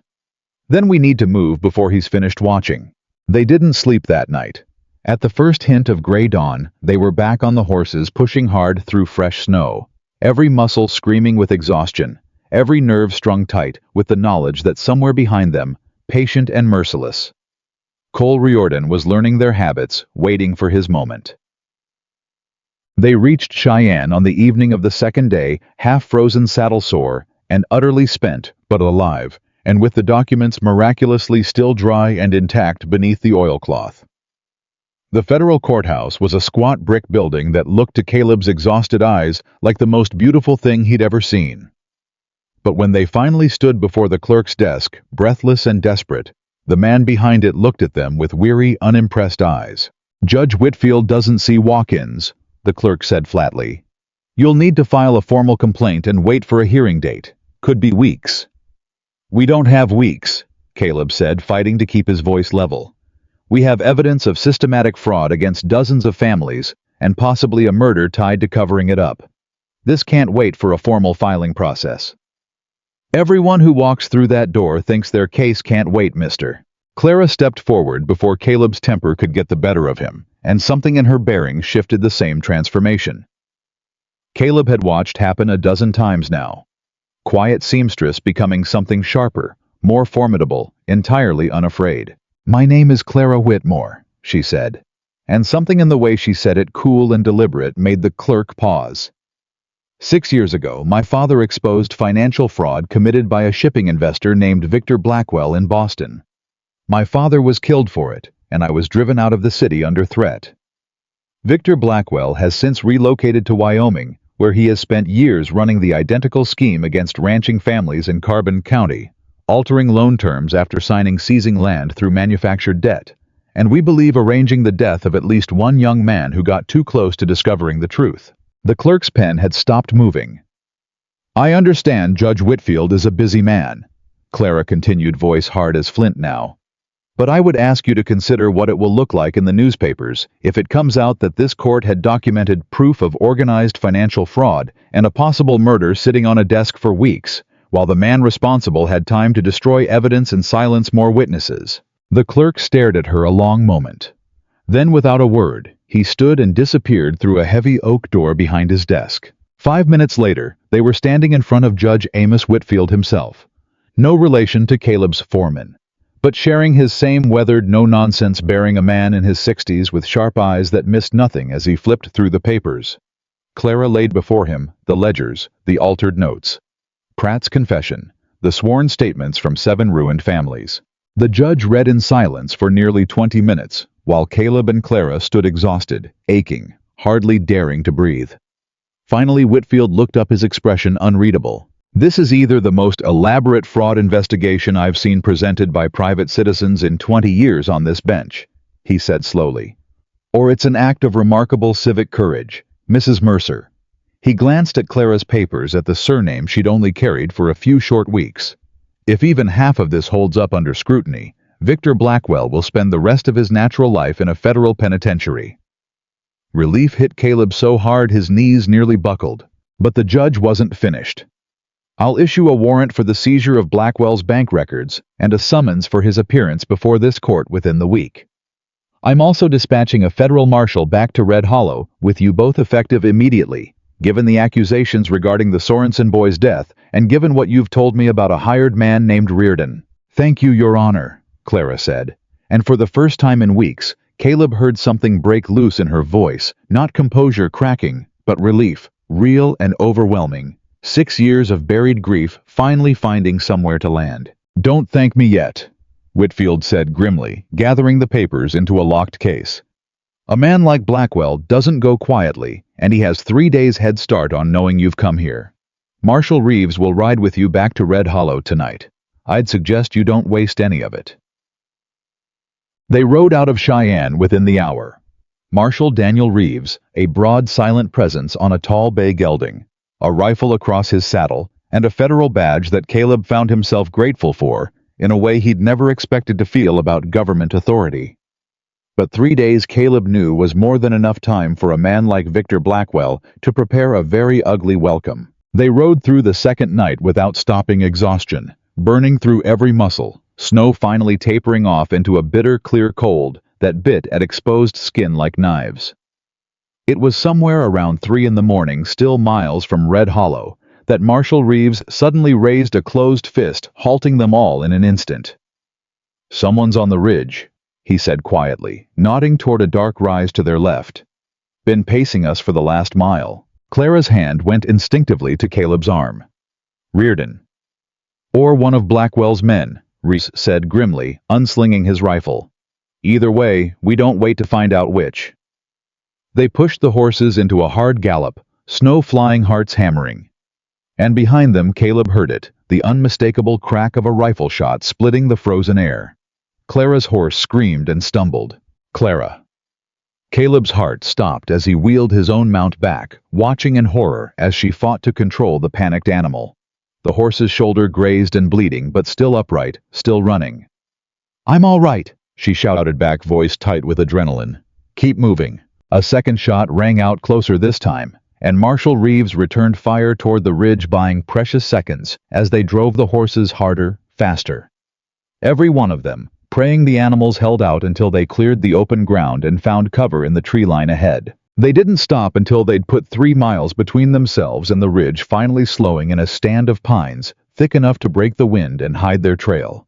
Then we need to move before he's finished watching." They didn't sleep that night. At the first hint of gray dawn, they were back on the horses, pushing hard through fresh snow, every muscle screaming with exhaustion, every nerve strung tight with the knowledge that somewhere behind them, patient and merciless, Cole Riordan was learning their habits, waiting for his moment. They reached Cheyenne on the evening of the second day, half-frozen, saddle-sore, and utterly spent, but alive, and with the documents miraculously still dry and intact beneath the oilcloth. The federal courthouse was a squat brick building that looked to Caleb's exhausted eyes like the most beautiful thing he'd ever seen. But when they finally stood before the clerk's desk, breathless and desperate, the man behind it looked at them with weary, unimpressed eyes. "Judge Whitfield doesn't see walk-ins," the clerk said flatly. "You'll need to file a formal complaint and wait for a hearing date. Could be weeks." "We don't have weeks," Caleb said, fighting to keep his voice level. "We have evidence of systematic fraud against dozens of families, and possibly a murder tied to covering it up. This can't wait for a formal filing process." "Everyone who walks through that door thinks their case can't wait, mister." Clara stepped forward before Caleb's temper could get the better of him, and something in her bearing shifted the same transformation. Caleb had watched happen a dozen times now. Quiet seamstress becoming something sharper, more formidable, entirely unafraid. "My name is Clara Whitmore," she said. And something in the way she said it, cool and deliberate, made the clerk pause. 6 years ago, my father exposed financial fraud committed by a shipping investor named Victor Blackwell in Boston. My father was killed for it, and I was driven out of the city under threat. Victor Blackwell has since relocated to Wyoming, where he has spent years running the identical scheme against ranching families in Carbon County, altering loan terms after signing seizing land through manufactured debt, and we believe arranging the death of at least one young man who got too close to discovering the truth." The clerk's pen had stopped moving. "I understand Judge Whitfield is a busy man," Clara continued, voice hard as flint now. "But I would ask you to consider what it will look like in the newspapers if it comes out that this court had documented proof of organized financial fraud and a possible murder sitting on a desk for weeks, while the man responsible had time to destroy evidence and silence more witnesses." The clerk stared at her a long moment. Then, without a word, he stood and disappeared through a heavy oak door behind his desk. 5 minutes later, they were standing in front of Judge Amos Whitfield himself. No relation to Caleb's foreman, but sharing his same weathered, no-nonsense bearing, a man in his 60s with sharp eyes that missed nothing as he flipped through the papers. Clara laid before him the ledgers, the altered notes, Pratt's confession, the sworn statements from 7 ruined families. The judge read in silence for nearly 20 minutes, while Caleb and Clara stood exhausted, aching, hardly daring to breathe. Finally, Whitfield looked up, his expression unreadable. "This is either the most elaborate fraud investigation I've seen presented by private citizens in 20 years on this bench," he said slowly, "or it's an act of remarkable civic courage, Mrs. Mercer." He glanced at Clara's papers, at the surname she'd only carried for a few short weeks. "If even half of this holds up under scrutiny, Victor Blackwell will spend the rest of his natural life in a federal penitentiary." Relief hit Caleb so hard his knees nearly buckled. But the judge wasn't finished. "I'll issue a warrant for the seizure of Blackwell's bank records and a summons for his appearance before this court within the week. I'm also dispatching a federal marshal back to Red Hollow, with you both effective immediately, given the accusations regarding the Sorensen boy's death and given what you've told me about a hired man named Reardon." "Thank you, Your Honor," Clara said, and for the first time in weeks, Caleb heard something break loose in her voice, not composure cracking, but relief, real and overwhelming. 6 years of buried grief finally finding somewhere to land. "Don't thank me yet," Whitfield said grimly, gathering the papers into a locked case. "A man like Blackwell doesn't go quietly, and he has 3 days head start on knowing you've come here. Marshal Reeves will ride with you back to Red Hollow tonight. I'd suggest you don't waste any of it." They rode out of Cheyenne within the hour. Marshal Daniel Reeves, a broad, silent presence on a tall bay gelding, a rifle across his saddle, and a federal badge that Caleb found himself grateful for, in a way he'd never expected to feel about government authority. But 3 days, Caleb knew, was more than enough time for a man like Victor Blackwell to prepare a very ugly welcome. They rode through the second night without stopping, exhaustion burning through every muscle, snow finally tapering off into a bitter, clear cold that bit at exposed skin like knives. It was somewhere around 3 in the morning, still miles from Red Hollow, that Marshal Reeves suddenly raised a closed fist, halting them all in an instant. "Someone's on the ridge," he said quietly, nodding toward a dark rise to their left. "Been pacing us for the last mile." Clara's hand went instinctively to Caleb's arm. "Reardon." "Or one of Blackwell's men," Reeves said grimly, unslinging his rifle. "Either way, we don't wait to find out which." They pushed the horses into a hard gallop, snow flying, hearts hammering. And behind them Caleb heard it, the unmistakable crack of a rifle shot splitting the frozen air. Clara's horse screamed and stumbled. "Clara." Caleb's heart stopped as he wheeled his own mount back, watching in horror as she fought to control the panicked animal. The horse's shoulder grazed and bleeding, but still upright, still running. "I'm all right," she shouted back, voice tight with adrenaline. "Keep moving." A second shot rang out, closer this time, and Marshal Reeves returned fire toward the ridge, buying precious seconds as they drove the horses harder, faster. Every one of them, praying the animals held out until they cleared the open ground and found cover in the tree line ahead. They didn't stop until they'd put 3 miles between themselves and the ridge, finally slowing in a stand of pines, thick enough to break the wind and hide their trail.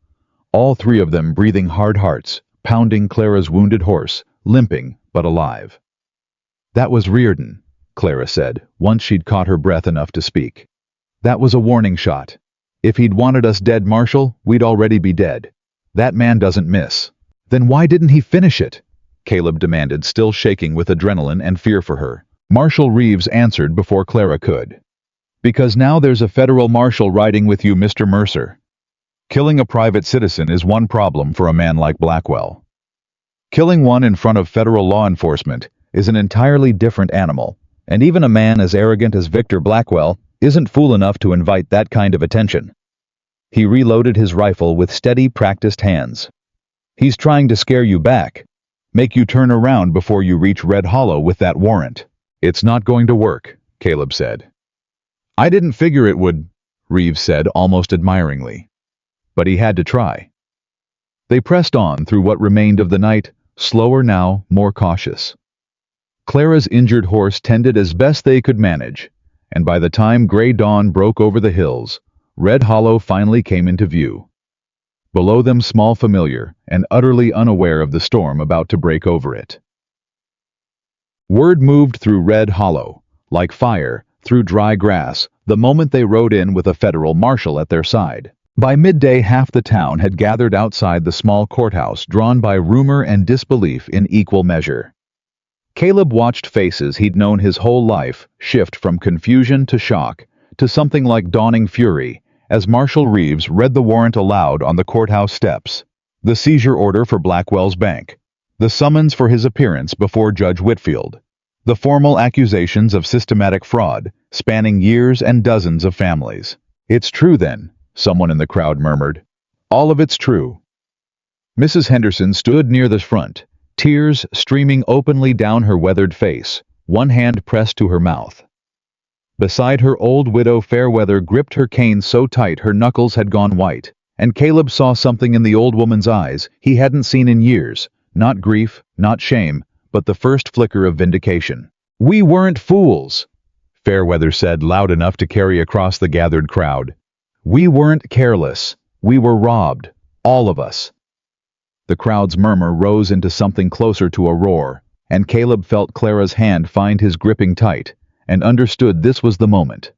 All 3 of them breathing hard, hearts pounding. Clara's wounded horse, limping but alive. "That was Reardon," Clara said, once she'd caught her breath enough to speak. "That was a warning shot. If he'd wanted us dead, Marshal, we'd already be dead. That man doesn't miss." "Then why didn't he finish it?" Caleb demanded, still shaking with adrenaline and fear for her. Marshal Reeves answered before Clara could. "Because now there's a federal marshal riding with you, Mr. Mercer. Killing a private citizen is one problem for a man like Blackwell." Killing one in front of federal law enforcement is an entirely different animal, and even a man as arrogant as Victor Blackwell isn't fool enough to invite that kind of attention. He reloaded his rifle with steady, practiced hands. He's trying to scare you back, make you turn around before you reach Red Hollow with that warrant. It's not going to work, Caleb said. I didn't figure it would, Reeves said almost admiringly. But he had to try. They pressed on through what remained of the night, slower now, more cautious. Clara's injured horse tended as best they could manage, and by the time gray dawn broke over the hills, Red Hollow finally came into view. Below them small familiar, and utterly unaware of the storm about to break over it. Word moved through Red Hollow, like fire, through dry grass, the moment they rode in with a federal marshal at their side. By midday, half the town had gathered outside the small courthouse, drawn by rumor and disbelief in equal measure. Caleb watched faces he'd known his whole life shift from confusion to shock, to something like dawning fury, as Marshal Reeves read the warrant aloud on the courthouse steps. The seizure order for Blackwell's bank. The summons for his appearance before Judge Whitfield. The formal accusations of systematic fraud, spanning years and dozens of families. It's true then, someone in the crowd murmured. All of it's true. Mrs. Henderson stood near the front, tears streaming openly down her weathered face, one hand pressed to her mouth. Beside her, old widow Fairweather gripped her cane so tight her knuckles had gone white, and Caleb saw something in the old woman's eyes he hadn't seen in years, not grief, not shame, but the first flicker of vindication. We weren't fools, Fairweather said loud enough to carry across the gathered crowd. We weren't careless. We were robbed, all of us. The crowd's murmur rose into something closer to a roar, and Caleb felt Clara's hand find his gripping tight, and understood this was the moment.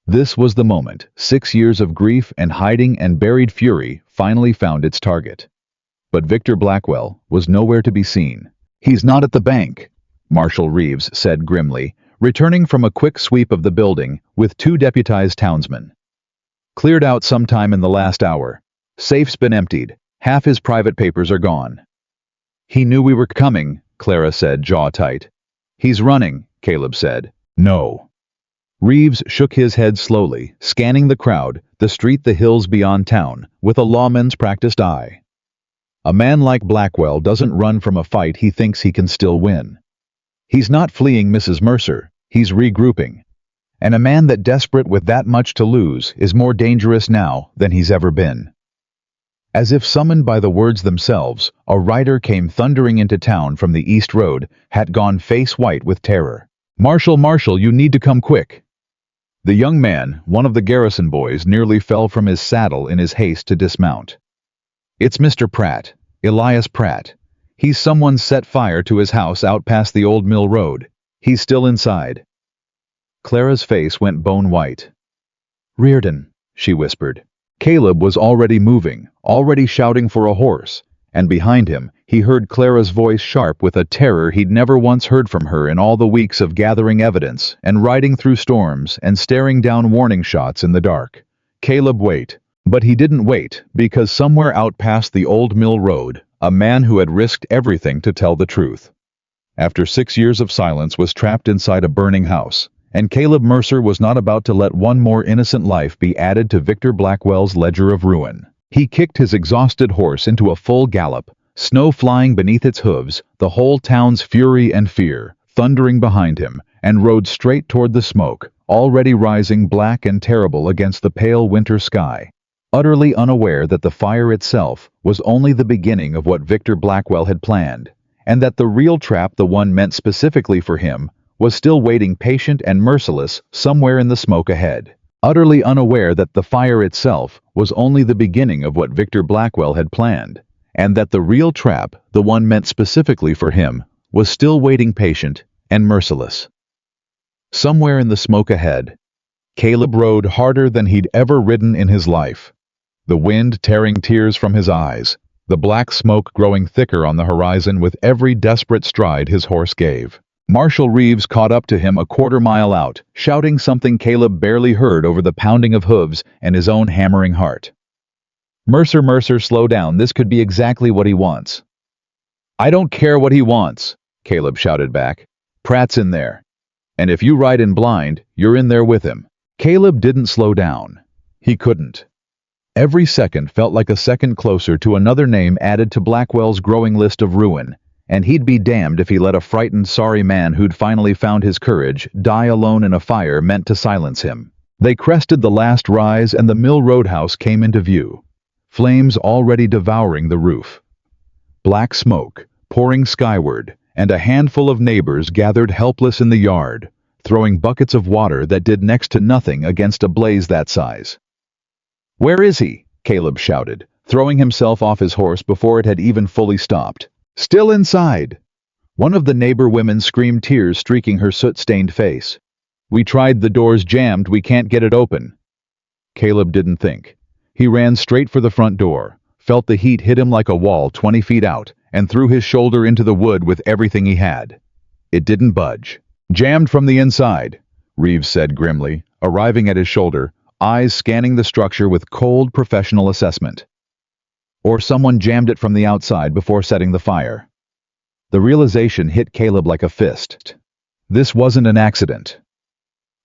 This was the moment 6 years of grief and hiding and buried fury finally found its target. But Victor Blackwell was nowhere to be seen. He's not at the bank, Marshal Reeves said grimly, returning from a quick sweep of the building with 2 deputized townsmen. Cleared out sometime in the last hour. Safe's been emptied. Half his private papers are gone. He knew we were coming, Clara said, jaw tight. He's running, Caleb said. No. Reeves shook his head slowly, scanning the crowd, the street, the hills beyond town, with a lawman's practiced eye. A man like Blackwell doesn't run from a fight he thinks he can still win. He's not fleeing Mrs. Mercer, he's regrouping. And a man that desperate with that much to lose is more dangerous now than he's ever been. As if summoned by the words themselves, a rider came thundering into town from the East Road, hat gone face white with terror. Marshal, you need to come quick. The young man, one of the garrison boys, nearly fell from his saddle in his haste to dismount. It's Mr. Pratt, Elias Pratt. He's someone set fire to his house out past the old mill road. He's still inside. Clara's face went bone white. Reardon, she whispered. Caleb was already moving, already shouting for a horse, and behind him he heard Clara's voice sharp with a terror he'd never once heard from her in all the weeks of gathering evidence and riding through storms and staring down warning shots in the dark. Caleb, wait. But he didn't wait, because somewhere out past the old mill road, a man who had risked everything to tell the truth. After 6 years of silence was trapped inside a burning house, and Caleb Mercer was not about to let one more innocent life be added to Victor Blackwell's ledger of ruin. He kicked his exhausted horse into a full gallop, snow flying beneath its hooves, the whole town's fury and fear thundering behind him, and rode straight toward the smoke, already rising black and terrible against the pale winter sky. Utterly unaware that the fire itself was only the beginning of what Victor Blackwell had planned, and that the real trap, the one meant specifically for him, was still waiting patient and merciless somewhere in the smoke ahead. Utterly unaware that the fire itself was only the beginning of what Victor Blackwell had planned, and that the real trap, the one meant specifically for him, was still waiting patient and merciless. Somewhere in the smoke ahead, Caleb rode harder than he'd ever ridden in his life. The wind tearing tears from his eyes, the black smoke growing thicker on the horizon with every desperate stride his horse gave. Marshal Reeves caught up to him a quarter-mile out, shouting something Caleb barely heard over the pounding of hooves and his own hammering heart. Mercer, slow down, this could be exactly what he wants. I don't care what he wants, Caleb shouted back. Pratt's in there. And if you ride in blind, you're in there with him. Caleb didn't slow down. He couldn't. Every second felt like a second closer to another name added to Blackwell's growing list of ruin, and he'd be damned if he let a frightened, sorry man who'd finally found his courage die alone in a fire meant to silence him. They crested the last rise and the Mill Roadhouse came into view, flames already devouring the roof. Black smoke, pouring skyward, and a handful of neighbors gathered helpless in the yard, throwing buckets of water that did next to nothing against a blaze that size. "Where is he?" Caleb shouted, throwing himself off his horse before it had even fully stopped. "Still inside!" One of the neighbor women screamed, tears streaking her soot-stained face. "We tried, the door's jammed, we can't get it open." Caleb didn't think. He ran straight for the front door, felt the heat hit him like a wall 20 feet out, and threw his shoulder into the wood with everything he had. It didn't budge. "Jammed from the inside," Reeves said grimly, arriving at his shoulder, eyes scanning the structure with cold professional assessment. Or someone jammed it from the outside before setting the fire. The realization hit Caleb like a fist. This wasn't an accident.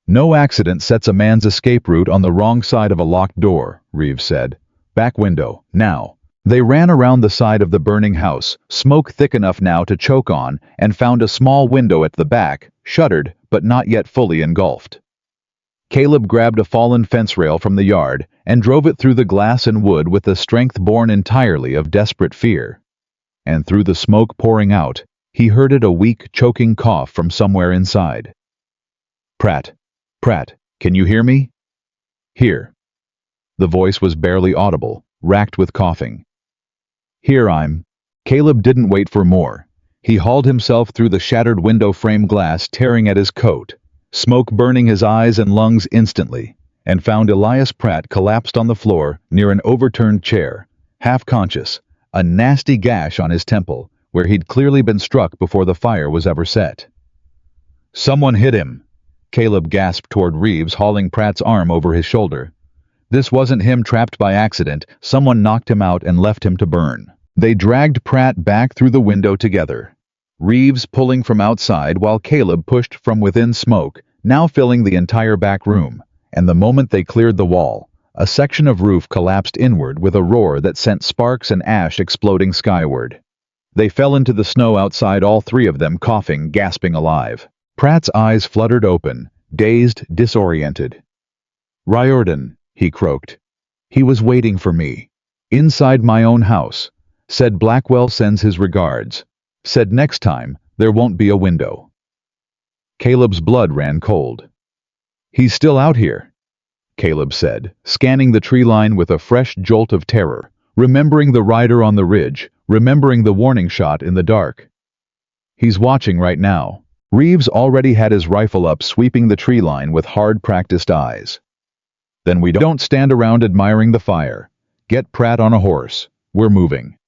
"No accident sets a man's escape route on the wrong side of a locked door," Reeves said. "Back window, now." They ran around the side of the burning house, smoke thick enough now to choke on, and found a small window at the back, shuttered but not yet fully engulfed. Caleb grabbed a fallen fence rail from the yard and drove it through the glass and wood with the strength born entirely of desperate fear. And through the smoke pouring out, he heard a weak, choking cough from somewhere inside. "Pratt, Pratt, can you hear me?" "Here." The voice was barely audible, racked with coughing. "Here I'm." Caleb didn't wait for more. He hauled himself through the shattered window frame glass, tearing at his coat, smoke burning his eyes and lungs instantly, and found Elias Pratt collapsed on the floor near an overturned chair, half conscious, a nasty gash on his temple, where he'd clearly been struck before the fire was ever set. "Someone hit him," Caleb gasped toward Reeves, hauling Pratt's arm over his shoulder. This wasn't him trapped by accident, someone knocked him out and left him to burn. They dragged Pratt back through the window together, Reeves pulling from outside while Caleb pushed from within, smoke now filling the entire back room, and the moment they cleared the wall, a section of roof collapsed inward with a roar that sent sparks and ash exploding skyward. They fell into the snow outside, all three of them coughing, gasping alive. Pratt's eyes fluttered open, dazed, disoriented. "Riordan," he croaked. "He was waiting for me. Inside my own house. Said Blackwell sends his regards. Said next time, there won't be a window." Caleb's blood ran cold. "He's still out here," Caleb said, scanning the tree line with a fresh jolt of terror, remembering the rider on the ridge, remembering the warning shot in the dark. "He's watching right now." Reeves already had his rifle up, sweeping the tree line with hard, practiced eyes. "Then we don't stand around admiring the fire. Get Pratt on a horse. We're moving."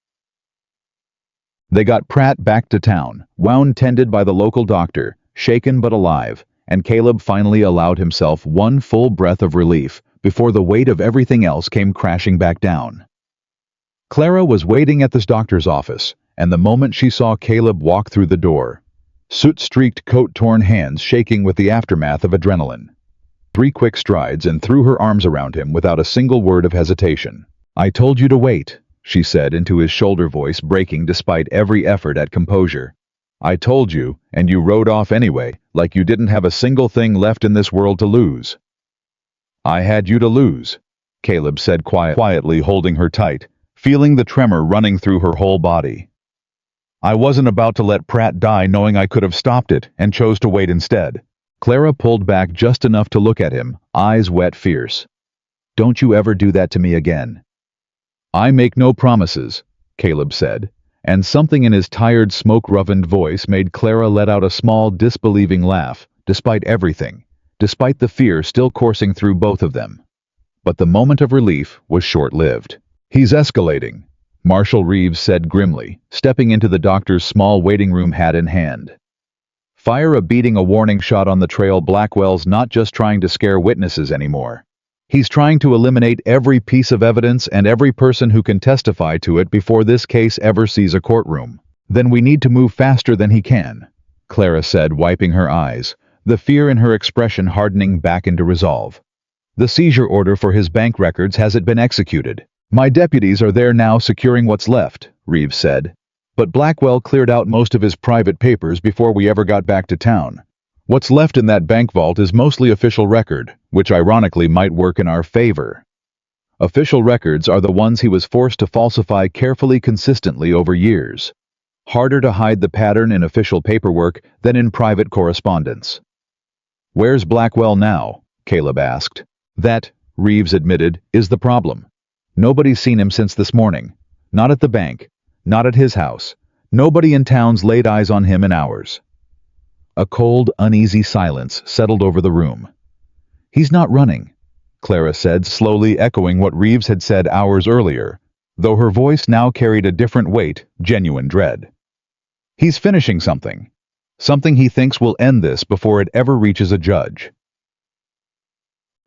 They got Pratt back to town, wound tended by the local doctor, shaken but alive, and Caleb finally allowed himself one full breath of relief before the weight of everything else came crashing back down. Clara was waiting at this doctor's office, and the moment she saw Caleb walk through the door, soot-streaked coat, torn hands shaking with the aftermath of adrenaline. 3 quick strides and threw her arms around him without a single word of hesitation. "I told you to wait," she said into his shoulder, voice breaking despite every effort at composure. "I told you, and you rode off anyway, like you didn't have a single thing left in this world to lose." "I had you to lose," Caleb said quietly, holding her tight, feeling the tremor running through her whole body. "I wasn't about to let Pratt die knowing I could have stopped it, and chose to wait instead." Clara pulled back just enough to look at him, eyes wet, fierce. "Don't you ever do that to me again." "I make no promises," Caleb said, and something in his tired, smoke-roughened voice made Clara let out a small, disbelieving laugh, despite everything, despite the fear still coursing through both of them. But the moment of relief was short-lived. "He's escalating," Marshal Reeves said grimly, stepping into the doctor's small waiting room, hat in hand. "Fire a beating, a warning shot on the trail. Blackwell's not just trying to scare witnesses anymore. He's trying to eliminate every piece of evidence and every person who can testify to it before this case ever sees a courtroom." Then we need to move faster than he can, Clara said, wiping her eyes, the fear in her expression hardening back into resolve. The seizure order for his bank records hasn't been executed. My deputies are there now securing what's left, Reeves said. But Blackwell cleared out most of his private papers before we ever got back to town. What's left in that bank vault is mostly official record, which ironically might work in our favor. Official records are the ones he was forced to falsify carefully consistently over years. Harder to hide the pattern in official paperwork than in private correspondence. Where's Blackwell now? Caleb asked. That, Reeves admitted, is the problem. Nobody's seen him since this morning. Not at the bank. Not at his house. Nobody in town's laid eyes on him in hours. A cold, uneasy silence settled over the room. He's not running, Clara said, slowly echoing what Reeves had said hours earlier, though her voice now carried a different weight, genuine dread. He's finishing something. Something he thinks will end this before it ever reaches a judge.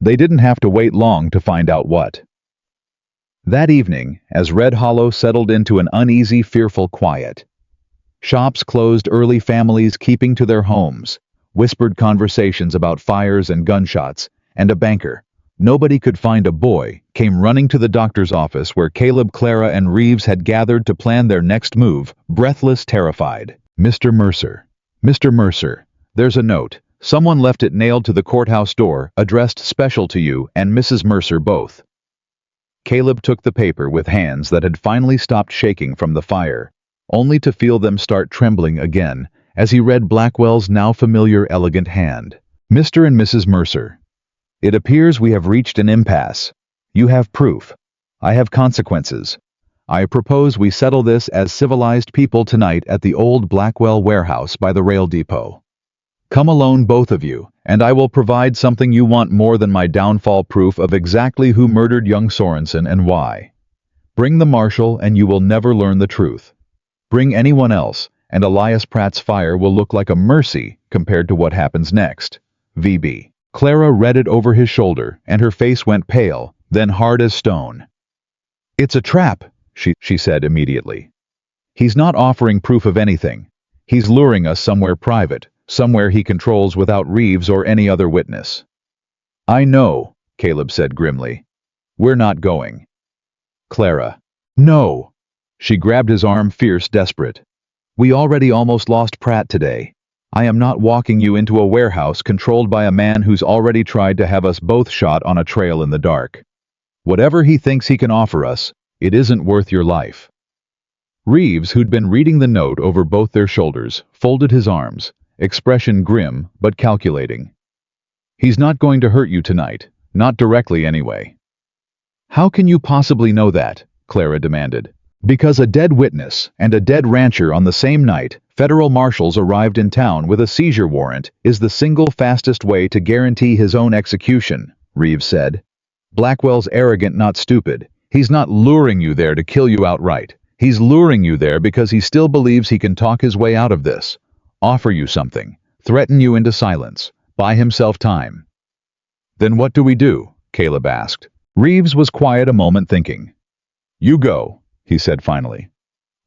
They didn't have to wait long to find out what. That evening, as Red Hollow settled into an uneasy, fearful quiet, shops closed early, families keeping to their homes, whispered conversations about fires and gunshots, and a banker, nobody could find a boy, came running to the doctor's office where Caleb, Clara, and Reeves had gathered to plan their next move, breathless, terrified. Mr. Mercer. Mr. Mercer, there's a note. Someone left it nailed to the courthouse door, addressed special to you and Mrs. Mercer both. Caleb took the paper with hands that had finally stopped shaking from the fire, only to feel them start trembling again as he read Blackwell's now familiar elegant hand. Mr. and Mrs. Mercer, it appears we have reached an impasse. You have proof. I have consequences. I propose we settle this as civilized people tonight at the old Blackwell warehouse by the rail depot. Come alone, both of you, and I will provide something you want more than my downfall proof of exactly who murdered young Sorensen and why. Bring the marshal and you will never learn the truth. Bring anyone else, and Elias Pratt's fire will look like a mercy compared to what happens next. VB. Clara read it over his shoulder, and her face went pale, then hard as stone. It's a trap, she said immediately. He's not offering proof of anything. He's luring us somewhere private, somewhere he controls without Reeves or any other witness. I know, Caleb said grimly. We're not going. Clara. No. She grabbed his arm, fierce, desperate. We already almost lost Pratt today. I am not walking you into a warehouse controlled by a man who's already tried to have us both shot on a trail in the dark. Whatever he thinks he can offer us, it isn't worth your life. Reeves, who'd been reading the note over both their shoulders, folded his arms, expression grim but calculating. He's not going to hurt you tonight, not directly anyway. How can you possibly know that? Clara demanded. Because a dead witness and a dead rancher on the same night, federal marshals arrived in town with a seizure warrant, is the single fastest way to guarantee his own execution, Reeves said. Blackwell's arrogant, not stupid. He's not luring you there to kill you outright. He's luring you there because he still believes he can talk his way out of this. Offer you something, threaten you into silence, buy himself time. Then what do we do? Caleb asked. Reeves was quiet a moment, thinking. You go, he said finally.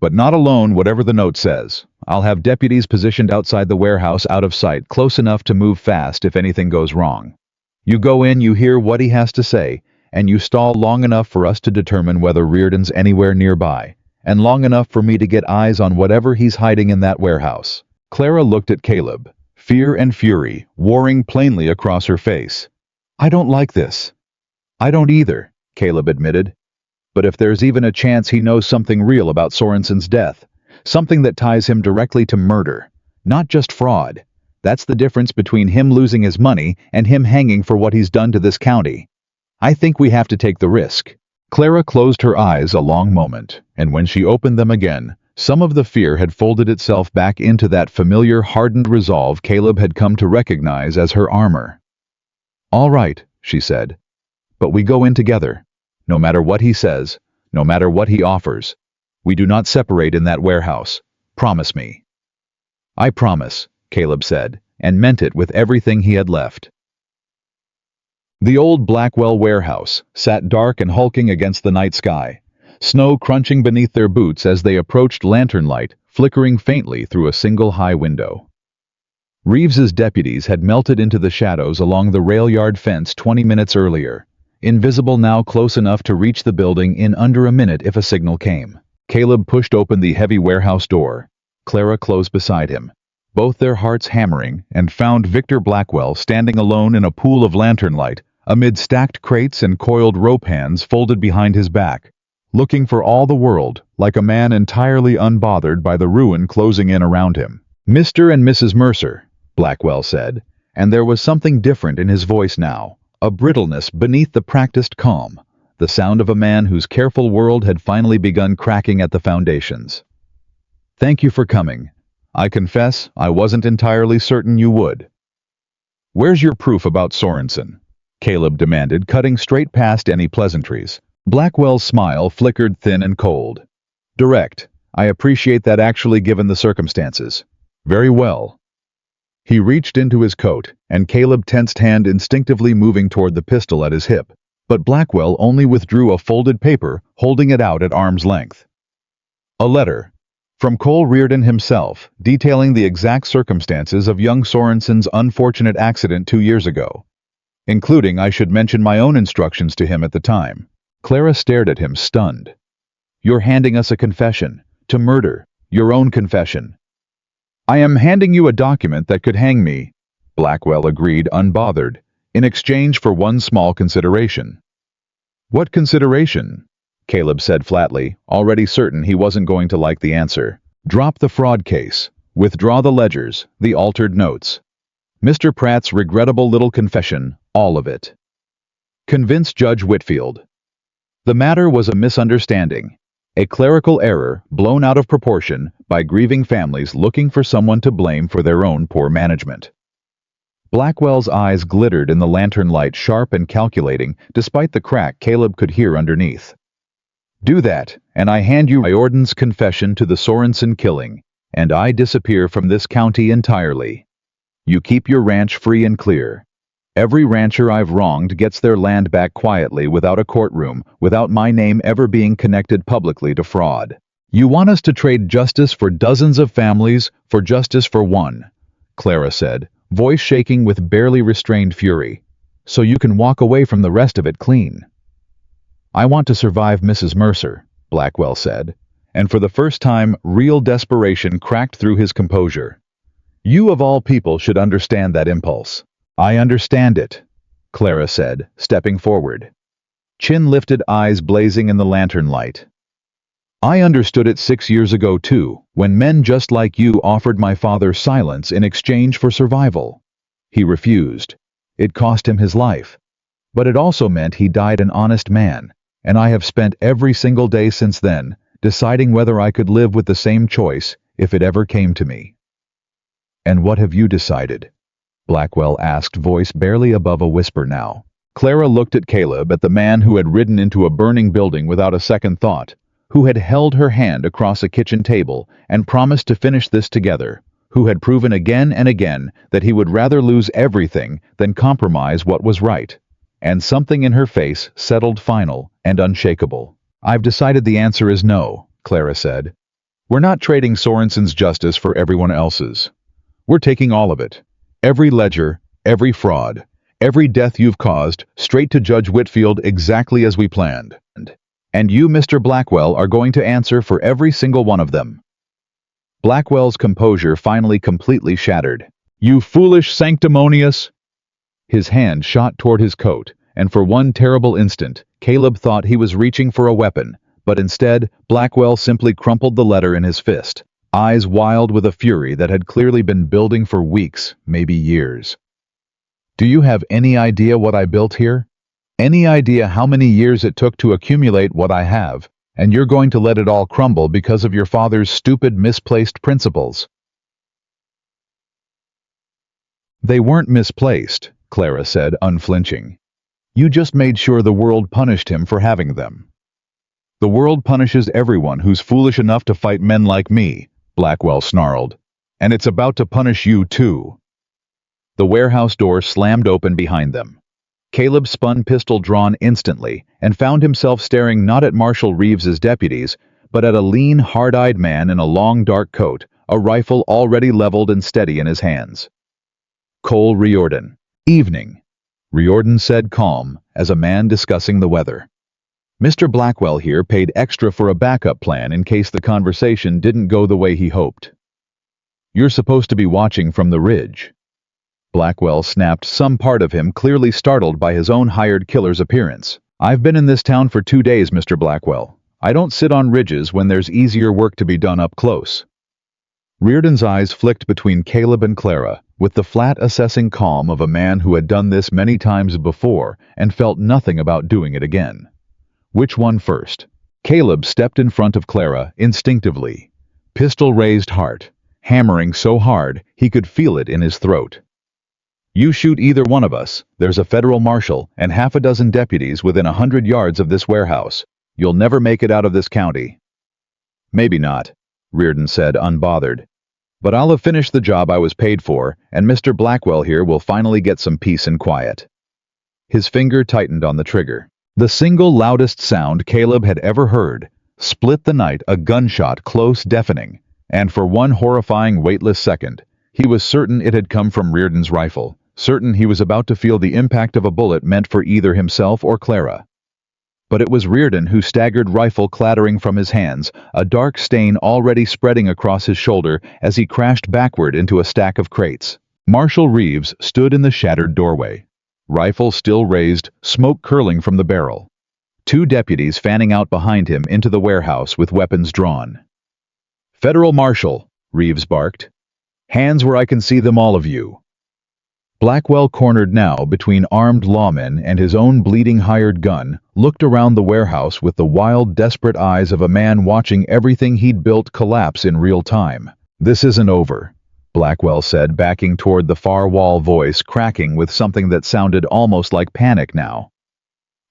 But not alone, whatever the note says. I'll have deputies positioned outside the warehouse, out of sight, close enough to move fast if anything goes wrong. You go in, you hear what he has to say, and you stall long enough for us to determine whether Reardon's anywhere nearby, and long enough for me to get eyes on whatever he's hiding in that warehouse. Clara looked at Caleb, fear and fury warring plainly across her face. I don't like this. I don't either, Caleb admitted. But if there's even a chance he knows something real about Sorensen's death, something that ties him directly to murder, not just fraud, that's the difference between him losing his money and him hanging for what he's done to this county. I think we have to take the risk. Clara closed her eyes a long moment, and when she opened them again, some of the fear had folded itself back into that familiar, hardened resolve Caleb had come to recognize as her armor. All right, she said. But we go in together. No matter what he says, no matter what he offers. We do not separate in that warehouse. Promise me. I promise, Caleb said, and meant it with everything he had left. The old Blackwell warehouse sat dark and hulking against the night sky, snow crunching beneath their boots as they approached lantern light, flickering faintly through a single high window. Reeves's deputies had melted into the shadows along the rail yard fence 20 minutes earlier, invisible now, close enough to reach the building in under a minute if a signal came. Caleb pushed open the heavy warehouse door. Clara closed beside him, both their hearts hammering, and found Victor Blackwell standing alone in a pool of lantern light, amid stacked crates and coiled rope hands folded behind his back, looking for all the world like a man entirely unbothered by the ruin closing in around him. "Mr. and Mrs. Mercer," Blackwell said, and there was something different in his voice now, a brittleness beneath the practiced calm, the sound of a man whose careful world had finally begun cracking at the foundations. "Thank you for coming. I confess I wasn't entirely certain you would." "Where's your proof about Sorensen?" Caleb demanded, cutting straight past any pleasantries. Blackwell's smile flickered thin and cold. "Direct. I appreciate that, actually, given the circumstances." "Very well." He reached into his coat, and Caleb tensed hand instinctively moving toward the pistol at his hip, but Blackwell only withdrew a folded paper, holding it out at arm's length. "A letter. From Cole Reardon himself, detailing the exact circumstances of young Sorensen's unfortunate accident 2 years ago. Including, I should mention, my own instructions to him at the time." Clara stared at him, stunned. "You're handing us a confession. To murder. Your own confession." "I am handing you a document that could hang me," Blackwell agreed, unbothered, "in exchange for one small consideration." "What consideration?" Caleb said flatly, already certain he wasn't going to like the answer. "Drop the fraud case. Withdraw the ledgers, the altered notes. Mr. Pratt's regrettable little confession, all of it. Convince Judge Whitfield. The matter was a misunderstanding, a clerical error blown out of proportion by grieving families looking for someone to blame for their own poor management." Blackwell's eyes glittered in the lantern light, sharp and calculating, despite the crack Caleb could hear underneath. "Do that, and I hand you Riordan's confession to the Sorensen killing, and I disappear from this county entirely. You keep your ranch free and clear. Every rancher I've wronged gets their land back quietly, without a courtroom, without my name ever being connected publicly to fraud. You want us to trade justice for dozens of families for justice for one," Clara said, voice shaking with barely restrained fury, "so you can walk away from the rest of it clean." "I want to survive Mrs. Mercer," Blackwell said, and for the first time real desperation cracked through his composure. "You of all people should understand that impulse." "I understand it," Clara said, stepping forward. Chin lifted, eyes blazing in the lantern light. "I understood it 6 years ago too, when men just like you offered my father silence in exchange for survival. He refused. It cost him his life. But it also meant he died an honest man, and I have spent every single day since then deciding whether I could live with the same choice if it ever came to me." "And what have you decided?" Blackwell asked, voice barely above a whisper now. Clara looked at Caleb, at the man who had ridden into a burning building without a second thought, who had held her hand across a kitchen table and promised to finish this together, who had proven again and again that he would rather lose everything than compromise what was right. And something in her face settled, final and unshakable. "I've decided the answer is no," Clara said. "We're not trading Sorensen's justice for everyone else's. We're taking all of it. Every ledger, every fraud, every death you've caused, straight to Judge Whitfield exactly as we planned. And you, Mr. Blackwell, are going to answer for every single one of them." Blackwell's composure finally completely shattered. "You foolish sanctimonious—" His hand shot toward his coat, and for one terrible instant, Caleb thought he was reaching for a weapon, but instead, Blackwell simply crumpled the letter in his fist, eyes wild with a fury that had clearly been building for weeks, maybe years. "Do you have any idea what I built here? Any idea how many years it took to accumulate what I have, and you're going to let it all crumble because of your father's stupid, misplaced principles?" "They weren't misplaced," Clara said, unflinching. "You just made sure the world punished him for having them." "The world punishes everyone who's foolish enough to fight men like me," Blackwell snarled. "And it's about to punish you too." The warehouse door slammed open behind them. Caleb spun, pistol drawn, instantly, and found himself staring not at Marshal Reeves's deputies, but at a lean, hard-eyed man in a long, dark coat, a rifle already leveled and steady in his hands. Cole Riordan. Evening, Riordan said, calm, as a man discussing the weather. Mr. Blackwell here paid extra for a backup plan in case the conversation didn't go the way he hoped. You're supposed to be watching from the ridge. Blackwell snapped, some part of him clearly startled by his own hired killer's appearance. I've been in this town for 2 days, Mr. Blackwell. I don't sit on ridges when there's easier work to be done up close. Riordan's eyes flicked between Caleb and Clara, with the flat, assessing calm of a man who had done this many times before and felt nothing about doing it again. Which one first? Caleb stepped in front of Clara instinctively, pistol raised, heart hammering so hard he could feel it in his throat. You shoot either one of us, there's a federal marshal and half a dozen deputies within 100 yards of this warehouse. You'll never make it out of this county. Maybe not, Riordan said, unbothered. But I'll have finished the job I was paid for, and Mr. Blackwell here will finally get some peace and quiet. His finger tightened on the trigger. The single loudest sound Caleb had ever heard split the night, a gunshot close, deafening, and for one horrifying, weightless second, he was certain it had come from Riordan's rifle, certain he was about to feel the impact of a bullet meant for either himself or Clara. But it was Riordan who staggered, rifle clattering from his hands, a dark stain already spreading across his shoulder as he crashed backward into a stack of crates. Marshal Reeves stood in the shattered doorway, rifle still raised, smoke curling from the barrel. 2 deputies fanning out behind him into the warehouse with weapons drawn. Federal Marshal, Reeves barked. Hands where I can see them, all of you. Blackwell, cornered now between armed lawmen and his own bleeding hired gun, looked around the warehouse with the wild, desperate eyes of a man watching everything he'd built collapse in real time. This isn't over, Blackwell said, backing toward the far wall, voice cracking with something that sounded almost like panic now.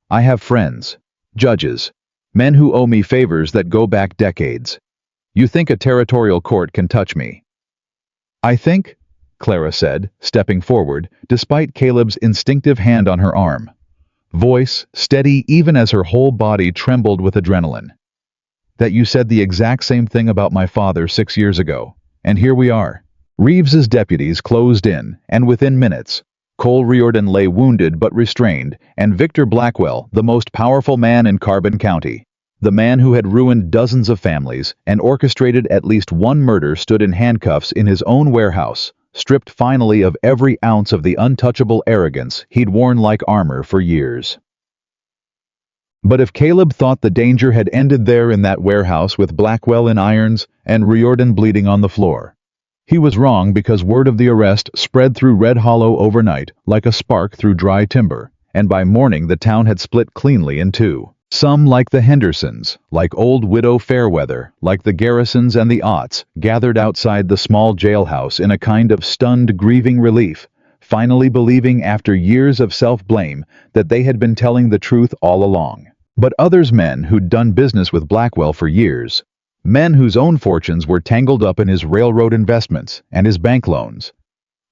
I have friends, judges, men who owe me favors that go back decades. You think a territorial court can touch me? I think, Clara said, stepping forward, despite Caleb's instinctive hand on her arm. Voice steady even as her whole body trembled with adrenaline. That you said the exact same thing about my father 6 years ago, and here we are. Reeves's deputies closed in, and within minutes, Cole Riordan lay wounded but restrained, and Victor Blackwell, the most powerful man in Carbon County, the man who had ruined dozens of families and orchestrated at least one murder, stood in handcuffs in his own warehouse, stripped finally of every ounce of the untouchable arrogance he'd worn like armor for years. But if Caleb thought the danger had ended there in that warehouse with Blackwell in irons and Riordan bleeding on the floor, he was wrong, because word of the arrest spread through Red Hollow overnight like a spark through dry timber, and by morning the town had split cleanly in 2. Some, like the Hendersons, like old widow Fairweather, like the Garrisons and the Otts, gathered outside the small jailhouse in a kind of stunned, grieving relief, finally believing after years of self-blame that they had been telling the truth all along. But others, men who'd done business with Blackwell for years, men whose own fortunes were tangled up in his railroad investments and his bank loans,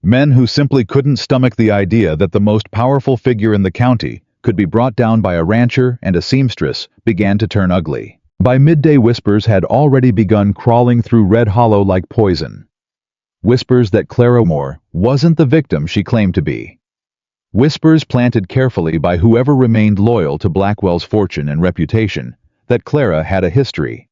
men who simply couldn't stomach the idea that the most powerful figure in the county could be brought down by a rancher and a seamstress, began to turn ugly. By midday, whispers had already begun crawling through Red Hollow like poison. Whispers that Clara Moore wasn't the victim she claimed to be. Whispers planted carefully by whoever remained loyal to Blackwell's fortune and reputation, that Clara had a history,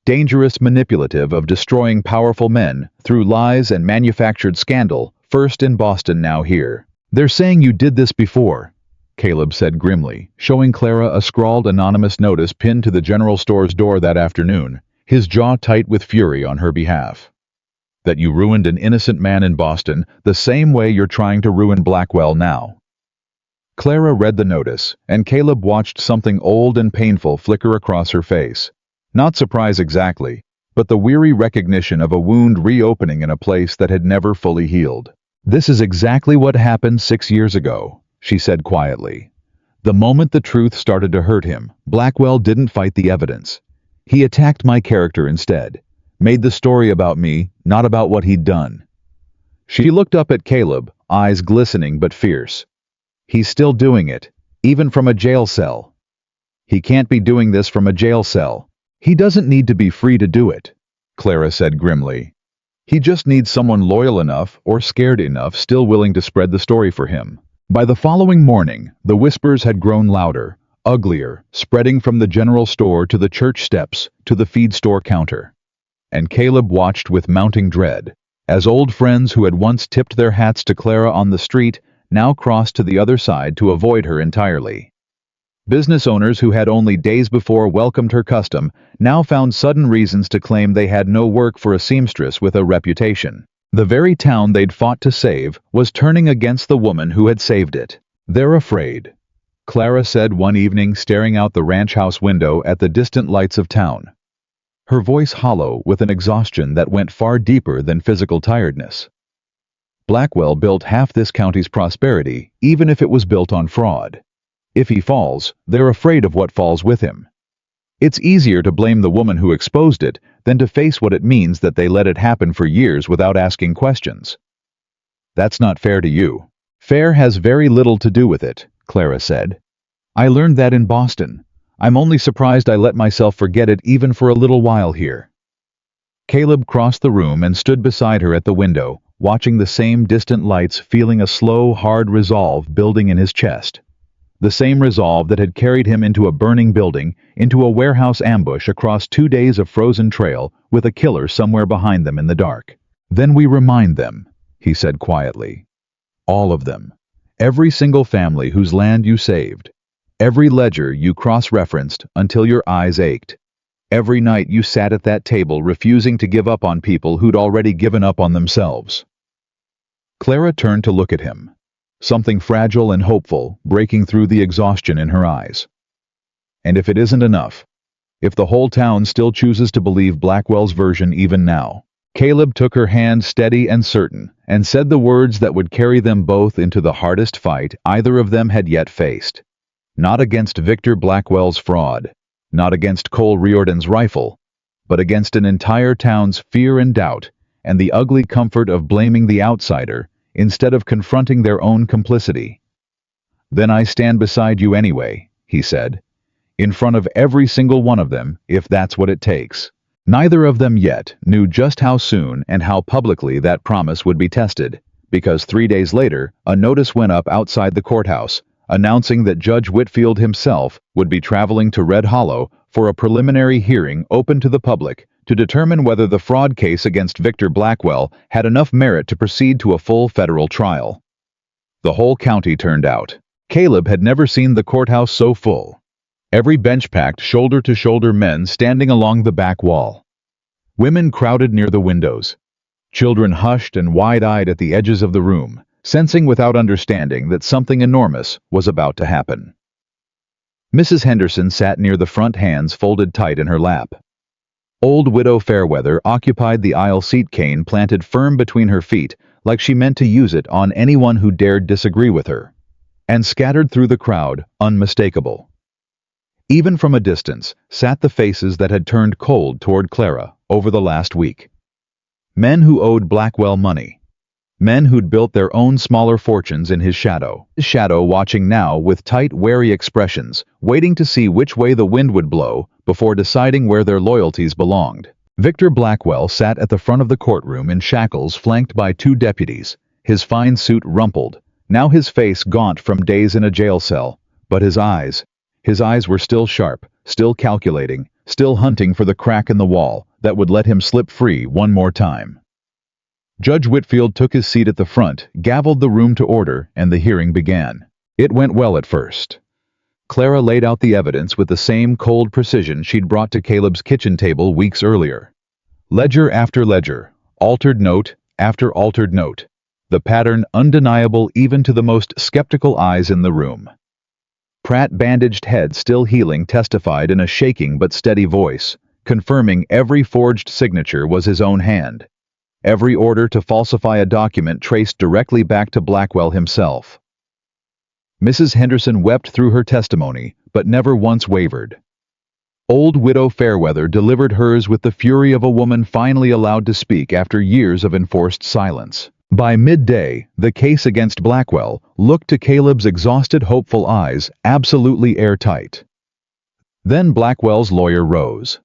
dangerous, manipulative, of destroying powerful men through lies and manufactured scandal, first in Boston, now here. They're saying you did this before, Caleb said grimly, showing Clara a scrawled anonymous notice pinned to the general store's door that afternoon, his jaw tight with fury on her behalf. That you ruined an innocent man in Boston the same way you're trying to ruin Blackwell now. Clara read the notice, and Caleb watched something old and painful flicker across her face. Not surprise exactly, but the weary recognition of a wound reopening in a place that had never fully healed. This is exactly what happened 6 years ago, she said quietly. The moment the truth started to hurt him, Blackwell didn't fight the evidence. He attacked my character instead, made the story about me, not about what he'd done. She looked up at Caleb, eyes glistening but fierce. He's still doing it, even from a jail cell. He can't be doing this from a jail cell. He doesn't need to be free to do it, Clara said grimly. He just needs someone loyal enough or scared enough still willing to spread the story for him. By the following morning, the whispers had grown louder, uglier, spreading from the general store to the church steps to the feed store counter. And Caleb watched with mounting dread, as old friends who had once tipped their hats to Clara on the street now crossed to the other side to avoid her entirely. Business owners who had only days before welcomed her custom now found sudden reasons to claim they had no work for a seamstress with a reputation. The very town they'd fought to save was turning against the woman who had saved it. "They're afraid," Clara said one evening, staring out the ranch house window at the distant lights of town, her voice hollow with an exhaustion that went far deeper than physical tiredness. Blackwell built half this county's prosperity, even if it was built on fraud. If he falls, they're afraid of what falls with him. It's easier to blame the woman who exposed it than to face what it means that they let it happen for years without asking questions. "That's not fair to you." "Fair has very little to do with it," Clara said. "I learned that in Boston. I'm only surprised I let myself forget it even for a little while here." Caleb crossed the room and stood beside her at the window, watching the same distant lights, feeling a slow, hard resolve building in his chest. The same resolve that had carried him into a burning building, into a warehouse ambush across 2 days of frozen trail with a killer somewhere behind them in the dark. "Then we remind them," he said quietly. "All of them. Every single family whose land you saved. Every ledger you cross-referenced until your eyes ached. Every night you sat at that table refusing to give up on people who'd already given up on themselves." Clara turned to look at him, something fragile and hopeful breaking through the exhaustion in her eyes. "And if it isn't enough, if the whole town still chooses to believe Blackwell's version even now." Caleb took her hand steady and certain, and said the words that would carry them both into the hardest fight either of them had yet faced. Not against Victor Blackwell's fraud, not against Cole Riordan's rifle, but against an entire town's fear and doubt, and the ugly comfort of blaming the outsider instead of confronting their own complicity. "Then I stand beside you anyway," he said, "in front of every single one of them, if that's what it takes." Neither of them yet knew just how soon and how publicly that promise would be tested, because 3 days later, a notice went up outside the courthouse, announcing that Judge Whitfield himself would be traveling to Red Hollow for a preliminary hearing open to the public to determine whether the fraud case against Victor Blackwell had enough merit to proceed to a full federal trial. The whole county turned out. Caleb had never seen the courthouse so full. Every bench packed, shoulder-to-shoulder men standing along the back wall. Women crowded near the windows. Children hushed and wide-eyed at the edges of the room, sensing without understanding that something enormous was about to happen. Mrs. Henderson sat near the front, hands folded tight in her lap. Old Widow Fairweather occupied the aisle seat, cane planted firm between her feet, like she meant to use it on anyone who dared disagree with her. And scattered through the crowd, unmistakable. Even from a distance, sat the faces that had turned cold toward Clara over the last week. Men who owed Blackwell money. Men who'd built their own smaller fortunes in his shadow. His shadow watching now with tight, wary expressions, waiting to see which way the wind would blow before deciding where their loyalties belonged. Victor Blackwell sat at the front of the courtroom in shackles, flanked by 2 deputies, his fine suit rumpled, now his face gaunt from days in a jail cell, but his eyes were still sharp, still calculating, still hunting for the crack in the wall that would let him slip free one more time. Judge Whitfield took his seat at the front, gavelled the room to order, and the hearing began. It went well at first. Clara laid out the evidence with the same cold precision she'd brought to Caleb's kitchen table weeks earlier. Ledger after ledger, altered note after altered note, the pattern undeniable even to the most skeptical eyes in the room. Pratt's bandaged head, still healing, testified in a shaking but steady voice, confirming every forged signature was his own hand. Every order to falsify a document traced directly back to Blackwell himself. Mrs. Henderson wept through her testimony, but never once wavered. Old Widow Fairweather delivered hers with the fury of a woman finally allowed to speak after years of enforced silence. By midday, the case against Blackwell looked to Caleb's exhausted, hopeful eyes absolutely airtight. Then Blackwell's lawyer rose.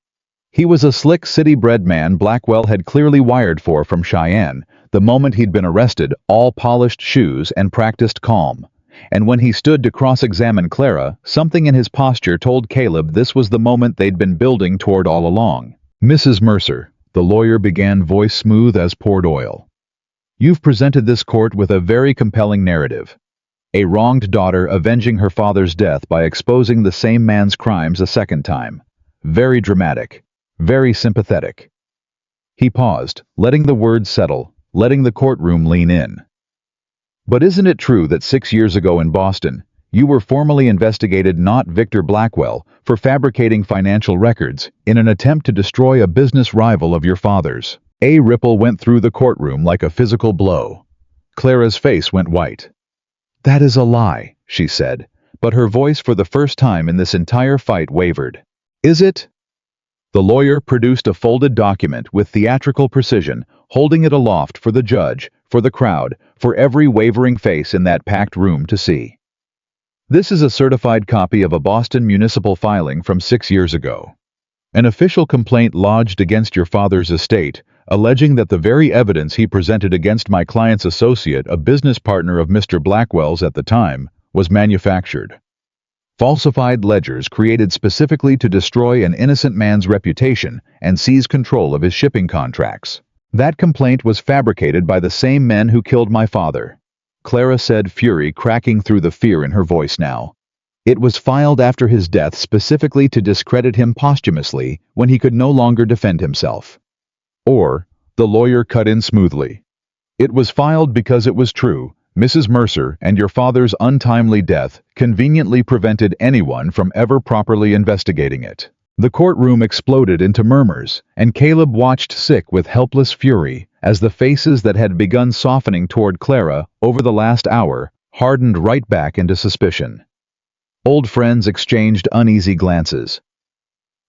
He was a slick city-bred man Blackwell had clearly wired for from Cheyenne, the moment he'd been arrested, all polished shoes and practiced calm. And when he stood to cross-examine Clara, something in his posture told Caleb this was the moment they'd been building toward all along. "Mrs. Mercer," the lawyer began, voice smooth as poured oil. "You've presented this court with a very compelling narrative. A wronged daughter avenging her father's death by exposing the same man's crimes a second time. Very dramatic. Very sympathetic." He paused, letting the words settle, letting the courtroom lean in. "But isn't it true that 6 years ago in Boston, you were formally investigated, not Victor Blackwell, for fabricating financial records in an attempt to destroy a business rival of your father's?" A ripple went through the courtroom like a physical blow. Clara's face went white. "That is a lie," she said, but her voice for the first time in this entire fight wavered. "Is it?" The lawyer produced a folded document with theatrical precision, holding it aloft for the judge, for the crowd, for every wavering face in that packed room to see. "This is a certified copy of a Boston municipal filing from 6 years ago. An official complaint lodged against your father's estate, alleging that the very evidence he presented against my client's associate, a business partner of Mr. Blackwell's at the time, was manufactured. Falsified ledgers created specifically to destroy an innocent man's reputation and seize control of his shipping contracts. That complaint was fabricated by the same men who killed my father," Clara said, fury cracking through the fear in her voice now. "It was filed after his death specifically to discredit him posthumously when he could no longer defend himself." "Or," the lawyer cut in smoothly, "it was filed because it was true. Mrs. Mercer, and your father's untimely death conveniently prevented anyone from ever properly investigating it." The courtroom exploded into murmurs, and Caleb watched, sick with helpless fury, as the faces that had begun softening toward Clara over the last hour hardened right back into suspicion. Old friends exchanged uneasy glances.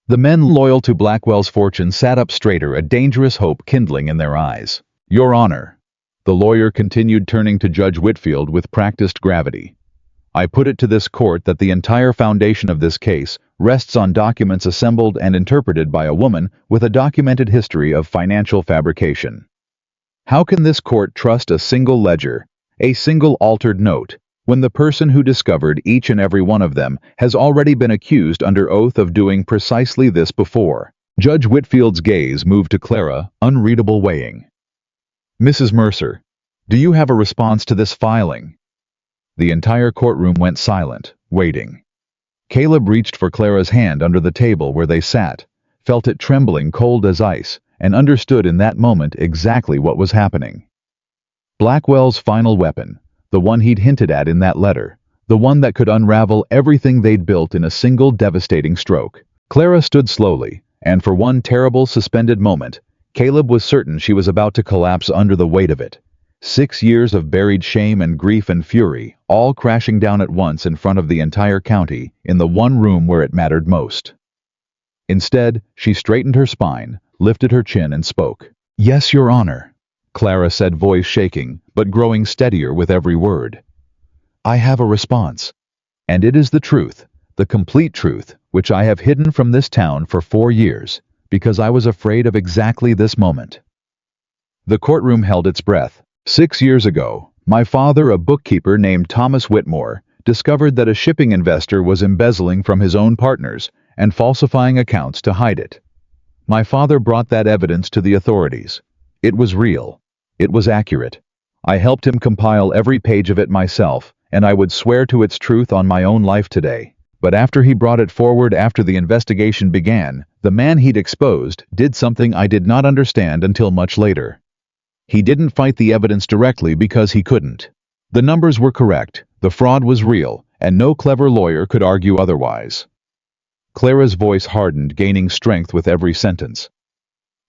The men loyal to Blackwell's fortune sat up straighter, a dangerous hope kindling in their eyes. "Your Honor," the lawyer continued, turning to Judge Whitfield with practiced gravity, "I put it to this court that the entire foundation of this case rests on documents assembled and interpreted by a woman with a documented history of financial fabrication. How can this court trust a single ledger, a single altered note, when the person who discovered each and every one of them has already been accused under oath of doing precisely this before?" Judge Whitfield's gaze moved to Clara, unreadable, weighing. "Mrs. Mercer, do you have a response to this filing?" The entire courtroom went silent, waiting. Caleb reached for Clara's hand under the table where they sat, felt it trembling cold as ice, and understood in that moment exactly what was happening. Blackwell's final weapon, the one he'd hinted at in that letter, the one that could unravel everything they'd built in a single devastating stroke. Clara stood slowly, and for one terrible suspended moment, Caleb was certain she was about to collapse under the weight of it. 6 years of buried shame and grief and fury, all crashing down at once in front of the entire county, in the one room where it mattered most. Instead, she straightened her spine, lifted her chin, and spoke. "Yes, Your Honor," Clara said, voice shaking, but growing steadier with every word. "I have a response. And it is the truth, the complete truth, which I have hidden from this town for 4 years, because I was afraid of exactly this moment." The courtroom held its breath. 6 years ago, my father, a bookkeeper named Thomas Whitmore, discovered that a shipping investor was embezzling from his own partners and falsifying accounts to hide it. My father brought that evidence to the authorities. It was real. It was accurate. I helped him compile every page of it myself, and I would swear to its truth on my own life today. But after he brought it forward, after the investigation began, the man he'd exposed did something I did not understand until much later. He didn't fight the evidence directly because he couldn't. The numbers were correct, the fraud was real, and no clever lawyer could argue otherwise. Clara's voice hardened, gaining strength with every sentence.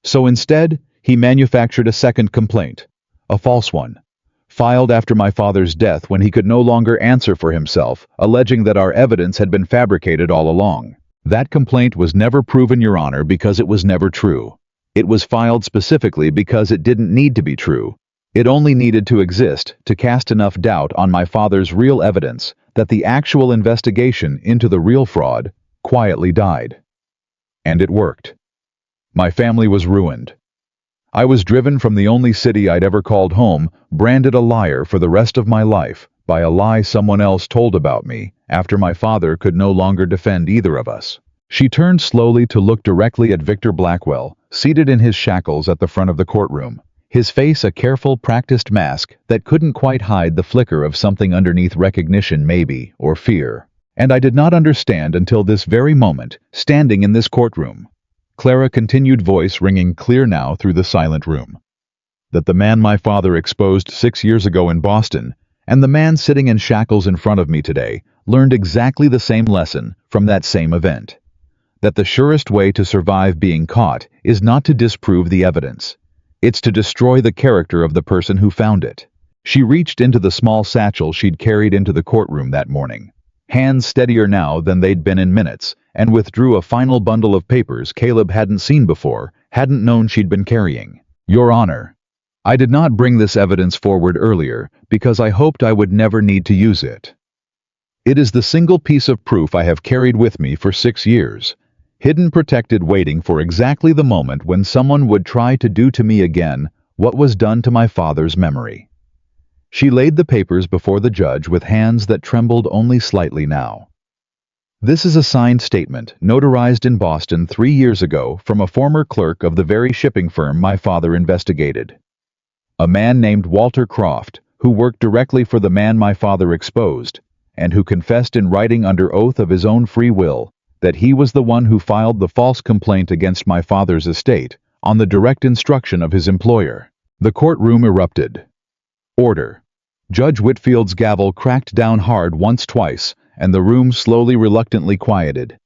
"So instead, he manufactured a second complaint, a false one, filed after my father's death when he could no longer answer for himself, alleging that our evidence had been fabricated all along. That complaint was never proven, Your Honor, because it was never true. It was filed specifically because it didn't need to be true. It only needed to exist to cast enough doubt on my father's real evidence that the actual investigation into the real fraud quietly died. And it worked." My family was ruined. I was driven from the only city I'd ever called home, branded a liar for the rest of my life by a lie someone else told about me after my father could no longer defend either of us. She turned slowly to look directly at Victor Blackwell, seated in his shackles at the front of the courtroom, his face a careful, practiced mask that couldn't quite hide the flicker of something underneath recognition maybe, or fear. And I did not understand until this very moment, standing in this courtroom. Clara continued, voice ringing clear now through the silent room, that the man my father exposed 6 years ago in Boston, and the man sitting in shackles in front of me today, learned exactly the same lesson from that same event. That the surest way to survive being caught is not to disprove the evidence. It's to destroy the character of the person who found it. She reached into the small satchel she'd carried into the courtroom that morning, hands steadier now than they'd been in minutes, and withdrew a final bundle of papers Caleb hadn't seen before, hadn't known she'd been carrying. Your Honor, I did not bring this evidence forward earlier because I hoped I would never need to use it. It is the single piece of proof I have carried with me for 6 years, hidden, protected, waiting for exactly the moment when someone would try to do to me again what was done to my father's memory. She laid the papers before the judge with hands that trembled only slightly now. This is a signed statement, notarized in Boston 3 years ago from a former clerk of the very shipping firm my father investigated. A man named Walter Croft, who worked directly for the man my father exposed, and who confessed in writing under oath of his own free will that he was the one who filed the false complaint against my father's estate on the direct instruction of his employer. The courtroom erupted. Order. Judge Whitfield's gavel cracked down hard once, twice, and the room slowly, reluctantly quieted.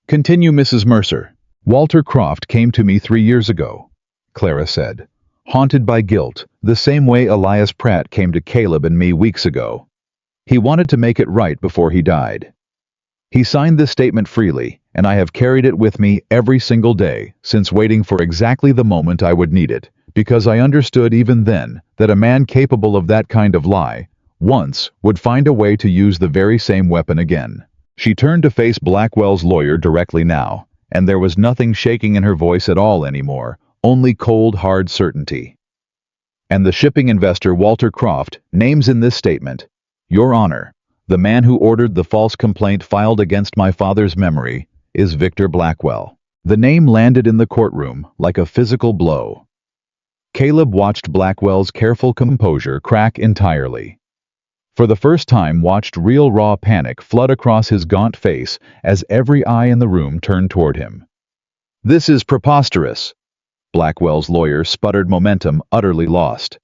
Continue, Mrs. Mercer. Walter Croft came to me 3 years ago, Clara said, haunted by guilt, the same way Elias Pratt came to Caleb and me weeks ago. He wanted to make it right before he died. He signed this statement freely, and I have carried it with me every single day since, waiting for exactly the moment I would need it, because I understood even then that a man capable of that kind of lie, once, would find a way to use the very same weapon again. She turned to face Blackwell's lawyer directly now, and there was nothing shaking in her voice at all anymore, only cold, hard certainty. And the shipping investor Walter Croft names in this statement, Your Honor, the man who ordered the false complaint filed against my father's memory is Victor Blackwell. The name landed in the courtroom like a physical blow. Caleb watched Blackwell's careful composure crack entirely. For the first time, watched real raw panic flood across his gaunt face as every eye in the room turned toward him. This is preposterous, Blackwell's lawyer sputtered, momentum utterly lost.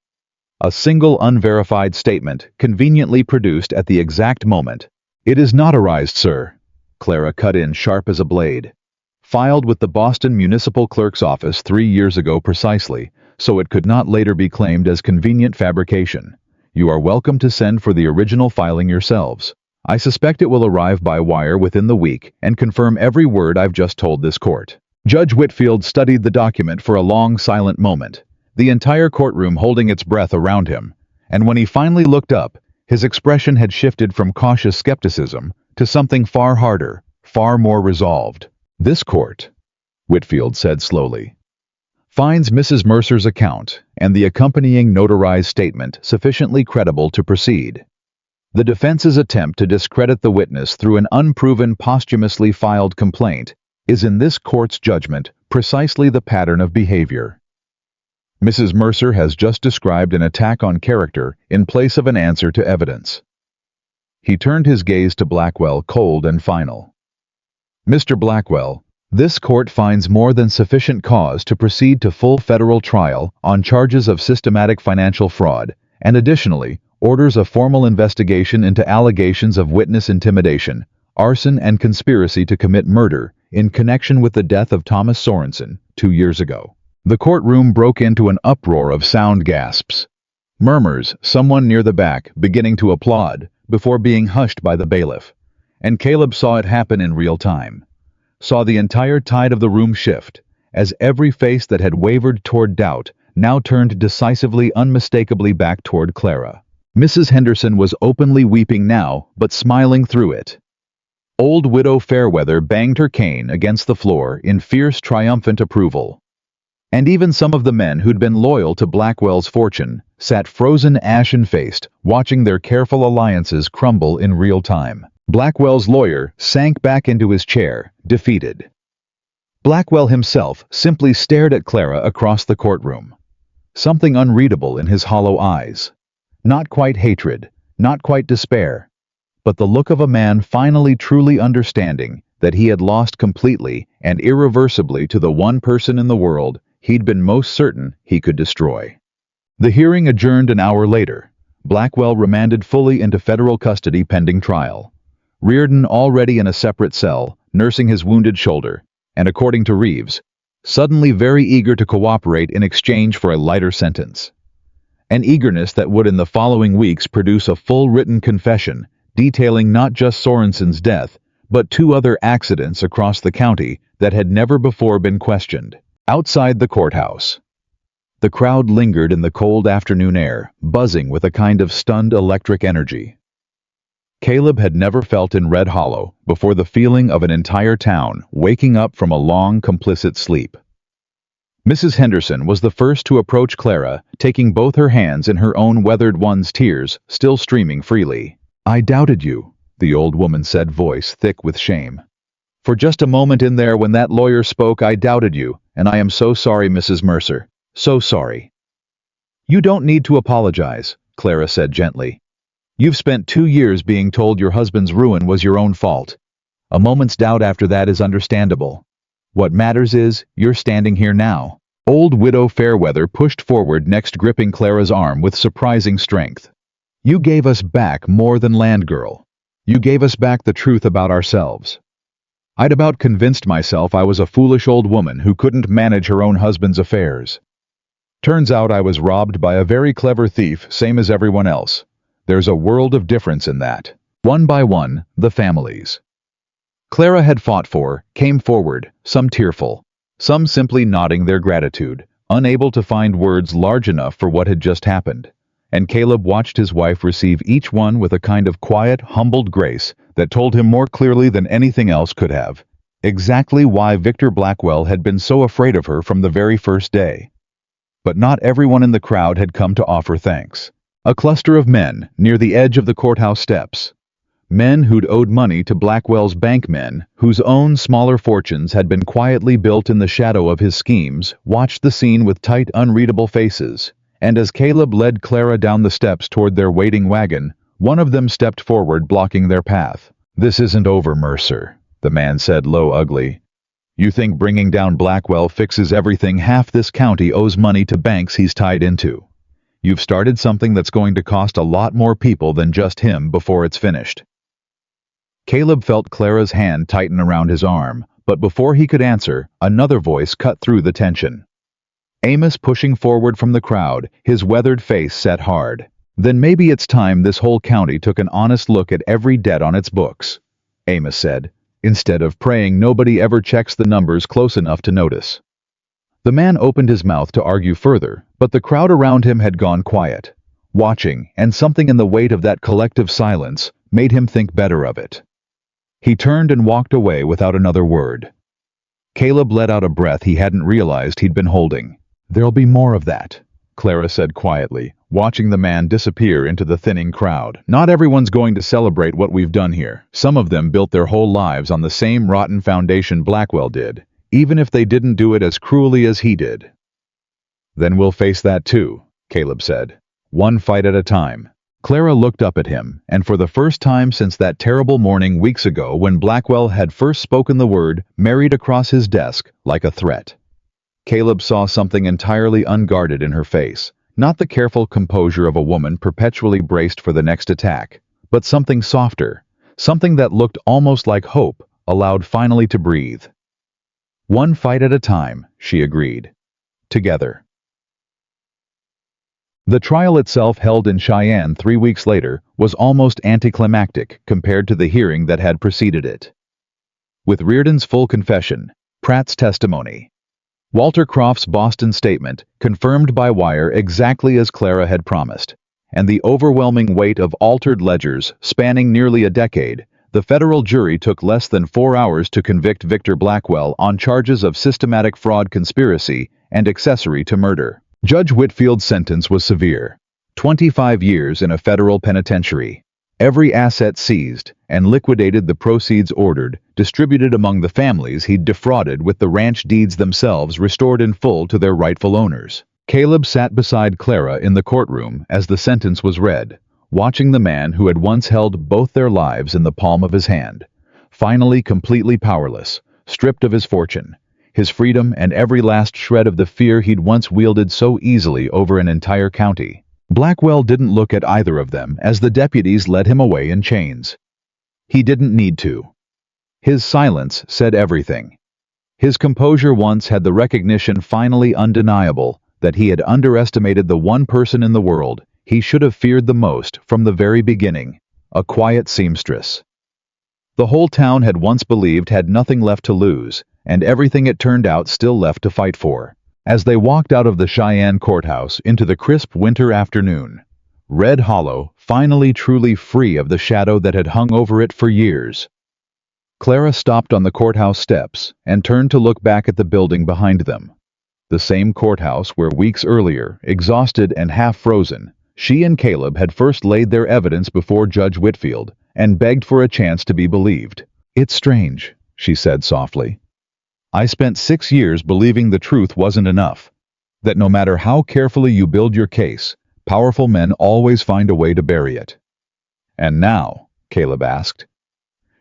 A single unverified statement, conveniently produced at the exact moment. It is notarized, sir, Clara cut in, sharp as a blade. Filed with the Boston Municipal Clerk's office 3 years ago precisely, so it could not later be claimed as convenient fabrication. You are welcome to send for the original filing yourselves. I suspect it will arrive by wire within the week and confirm every word I've just told this court. Judge Whitfield studied the document for a long, silent moment, the entire courtroom holding its breath around him, and when he finally looked up, his expression had shifted from cautious skepticism to something far harder, far more resolved. This court, Whitfield said slowly, finds Mrs. Mercer's account and the accompanying notarized statement sufficiently credible to proceed. The defense's attempt to discredit the witness through an unproven, posthumously filed complaint is in this court's judgment precisely the pattern of behavior. Mrs. Mercer has just described an attack on character in place of an answer to evidence. He turned his gaze to Blackwell, cold and final. Mr. Blackwell, this court finds more than sufficient cause to proceed to full federal trial on charges of systematic financial fraud, and additionally, orders a formal investigation into allegations of witness intimidation, arson, and conspiracy to commit murder in connection with the death of Thomas Sorensen 2 years ago. The courtroom broke into an uproar of sound gasps. Murmurs, someone near the back beginning to applaud, before being hushed by the bailiff. And Caleb saw it happen in real time. Saw the entire tide of the room shift, as every face that had wavered toward doubt now turned decisively, unmistakably back toward Clara. Mrs. Henderson was openly weeping now, but smiling through it. Old Widow Fairweather banged her cane against the floor in fierce, triumphant approval. And even some of the men who'd been loyal to Blackwell's fortune sat frozen ashen-faced, watching their careful alliances crumble in real time. Blackwell's lawyer sank back into his chair, defeated. Blackwell himself simply stared at Clara across the courtroom. Something unreadable in his hollow eyes. Not quite hatred, not quite despair, but the look of a man finally truly understanding that he had lost completely and irreversibly to the one person in the world he'd been most certain he could destroy. The hearing adjourned an hour later. Blackwell remanded fully into federal custody pending trial. Reardon already in a separate cell, nursing his wounded shoulder, and according to Reeves, suddenly very eager to cooperate in exchange for a lighter sentence. An eagerness that would in the following weeks produce a full written confession detailing not just Sorensen's death, but 2 other accidents across the county that had never before been questioned. Outside the courthouse, the crowd lingered in the cold afternoon air, buzzing with a kind of stunned electric energy. Caleb had never felt in Red Hollow before the feeling of an entire town waking up from a long, complicit sleep. Mrs. Henderson was the first to approach Clara, taking both her hands in her own weathered one's, tears still streaming freely. "I doubted you," the old woman said, voice thick with shame. "For just a moment in there when that lawyer spoke, I doubted you, and I am so sorry, Mrs. Mercer. So sorry." "You don't need to apologize," Clara said gently. "You've spent 2 years being told your husband's ruin was your own fault. A moment's doubt after that is understandable. What matters is, you're standing here now." Old Widow Fairweather pushed forward next, gripping Clara's arm with surprising strength. "You gave us back more than land, girl. You gave us back the truth about ourselves. I'd about convinced myself I was a foolish old woman who couldn't manage her own husband's affairs. Turns out I was robbed by a very clever thief, same as everyone else. There's a world of difference in that." One by one, the families Clara had fought for came forward, some tearful, some simply nodding their gratitude, unable to find words large enough for what had just happened. And Caleb watched his wife receive each one with a kind of quiet, humbled grace that told him more clearly than anything else could have exactly why Victor Blackwell had been so afraid of her from the very first day. But not everyone in the crowd had come to offer thanks. A cluster of men near the edge of the courthouse steps. Men who'd owed money to Blackwell's bankmen, whose own smaller fortunes had been quietly built in the shadow of his schemes, watched the scene with tight, unreadable faces. And as Caleb led Clara down the steps toward their waiting wagon, one of them stepped forward, blocking their path. "This isn't over, Mercer," the man said, low, ugly. "You think bringing down Blackwell fixes everything? Half this county owes money to banks he's tied into. You've started something that's going to cost a lot more people than just him before it's finished." Caleb felt Clara's hand tighten around his arm, but before he could answer, another voice cut through the tension. Amos pushing forward from the crowd, his weathered face set hard. "Then maybe it's time this whole county took an honest look at every debt on its books," Amos said, "instead of praying nobody ever checks the numbers close enough to notice." The man opened his mouth to argue further, but the crowd around him had gone quiet, watching, and something in the weight of that collective silence made him think better of it. He turned and walked away without another word. Caleb let out a breath he hadn't realized he'd been holding. "There'll be more of that," Clara said quietly, watching the man disappear into the thinning crowd. "Not everyone's going to celebrate what we've done here. Some of them built their whole lives on the same rotten foundation Blackwell did, even if they didn't do it as cruelly as he did." "Then we'll face that too," Caleb said. "One fight at a time." Clara looked up at him, and for the first time since that terrible morning weeks ago when Blackwell had first spoken the word married across his desk like a threat, Caleb saw something entirely unguarded in her face. Not the careful composure of a woman perpetually braced for the next attack, but something softer, something that looked almost like hope, allowed finally to breathe. "One fight at a time," she agreed. "Together." The trial itself, held in Cheyenne 3 weeks later, was almost anticlimactic compared to the hearing that had preceded it. With Reardon's full confession, Pratt's testimony, Walter Croft's Boston statement, confirmed by wire exactly as Clara had promised, and the overwhelming weight of altered ledgers spanning nearly a decade, The federal jury took less than 4 hours to convict Victor Blackwell on charges of systematic fraud, conspiracy, and accessory to murder. Judge Whitfield's sentence was severe: 25 years in a federal penitentiary. Every asset seized and liquidated, the proceeds ordered, distributed among the families he'd defrauded, with the ranch deeds themselves restored in full to their rightful owners. Caleb sat beside Clara in the courtroom as the sentence was read, watching the man who had once held both their lives in the palm of his hand, finally completely powerless, stripped of his fortune, his freedom, and every last shred of the fear he'd once wielded so easily over an entire county. Blackwell didn't look at either of them as the deputies led him away in chains. He didn't need to. His silence said everything. His composure once had the recognition, finally undeniable, that he had underestimated the one person in the world he should have feared the most from the very beginning: a quiet seamstress. The whole town had once believed had nothing left to lose, and everything, it turned out, still left to fight for. As they walked out of the Cheyenne courthouse into the crisp winter afternoon, Red Hollow finally truly free of the shadow that had hung over it for years, Clara stopped on the courthouse steps and turned to look back at the building behind them. The same courthouse where weeks earlier, exhausted and half-frozen, she and Caleb had first laid their evidence before Judge Whitfield and begged for a chance to be believed. "It's strange," she said softly. "I spent 6 years believing the truth wasn't enough, that no matter how carefully you build your case, powerful men always find a way to bury it." "And now?" Caleb asked.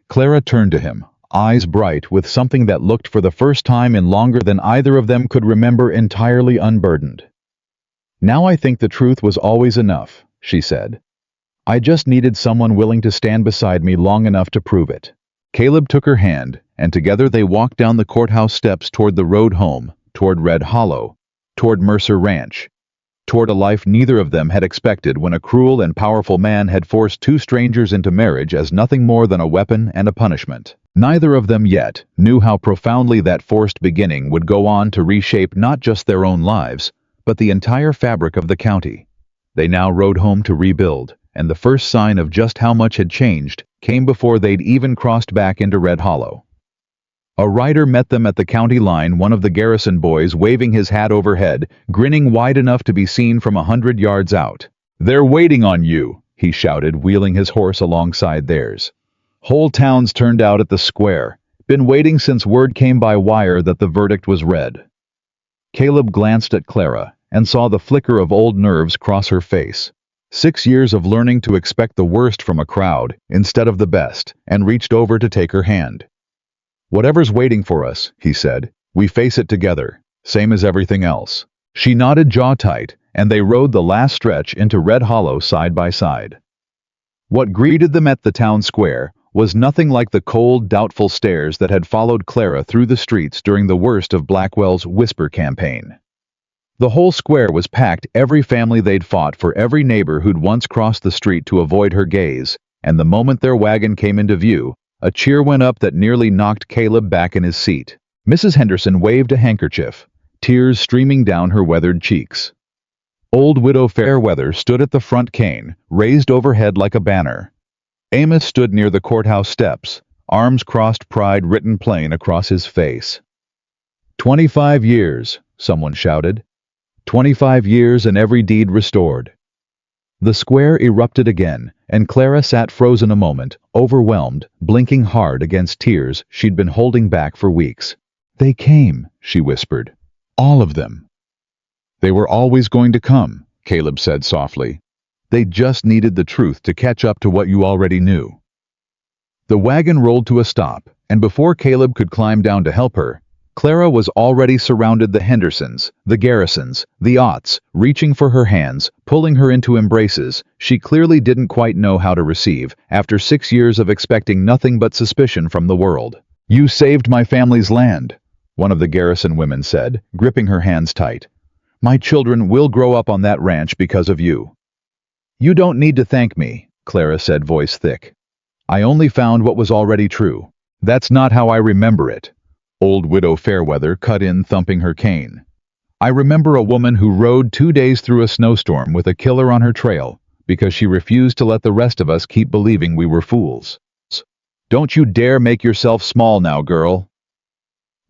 Clara turned to him, eyes bright with something that looked, for the first time in longer than either of them could remember, entirely unburdened. "Now I think the truth was always enough," she said. "I just needed someone willing to stand beside me long enough to prove it." Caleb took her hand, and together they walked down the courthouse steps toward the road home, toward Red Hollow, toward Mercer Ranch, toward a life neither of them had expected when a cruel and powerful man had forced two strangers into marriage as nothing more than a weapon and a punishment. Neither of them yet knew how profoundly that forced beginning would go on to reshape not just their own lives, but the entire fabric of the county. They now rode home to rebuild, and the first sign of just how much had changed came before they'd even crossed back into Red Hollow. A rider met them at the county line, one of the garrison boys waving his hat overhead, grinning wide enough to be seen from 100 yards out. "They're waiting on you," he shouted, wheeling his horse alongside theirs. "Whole town's turned out at the square. Been waiting since word came by wire that the verdict was read." Caleb glanced at Clara and saw the flicker of old nerves cross her face. 6 years of learning to expect the worst from a crowd instead of the best, and reached over to take her hand. "Whatever's waiting for us," he said, "we face it together, same as everything else." She nodded, jaw tight, and they rode the last stretch into Red Hollow side by side. What greeted them at the town square was nothing like the cold, doubtful stares that had followed Clara through the streets during the worst of Blackwell's whisper campaign. The whole square was packed, every family they'd fought for, every neighbor who'd once crossed the street to avoid her gaze, and the moment their wagon came into view, a cheer went up that nearly knocked Caleb back in his seat. Mrs. Henderson waved a handkerchief, tears streaming down her weathered cheeks. Old Widow Fairweather stood at the front, cane raised overhead like a banner. Amos stood near the courthouse steps, arms crossed, pride written plain across his face. 25 years, someone shouted. 25 years and every deed restored. The square erupted again, and Clara sat frozen a moment, overwhelmed, blinking hard against tears she'd been holding back for weeks. "They came," she whispered. "All of them." "They were always going to come," Caleb said softly. "They just needed the truth to catch up to what you already knew." The wagon rolled to a stop, and before Caleb could climb down to help her, Clara was already surrounded. The Hendersons, the Garrisons, the Otts, reaching for her hands, pulling her into embraces she clearly didn't quite know how to receive after 6 years of expecting nothing but suspicion from the world. "You saved my family's land," one of the Garrison women said, gripping her hands tight. "My children will grow up on that ranch because of you." "You don't need to thank me," Clara said, voice thick. "I only found what was already true." "That's not how I remember it," Old Widow Fairweather cut in, thumping her cane. "I remember a woman who rode 2 days through a snowstorm with a killer on her trail because she refused to let the rest of us keep believing we were fools." Don't you dare make yourself small now, girl.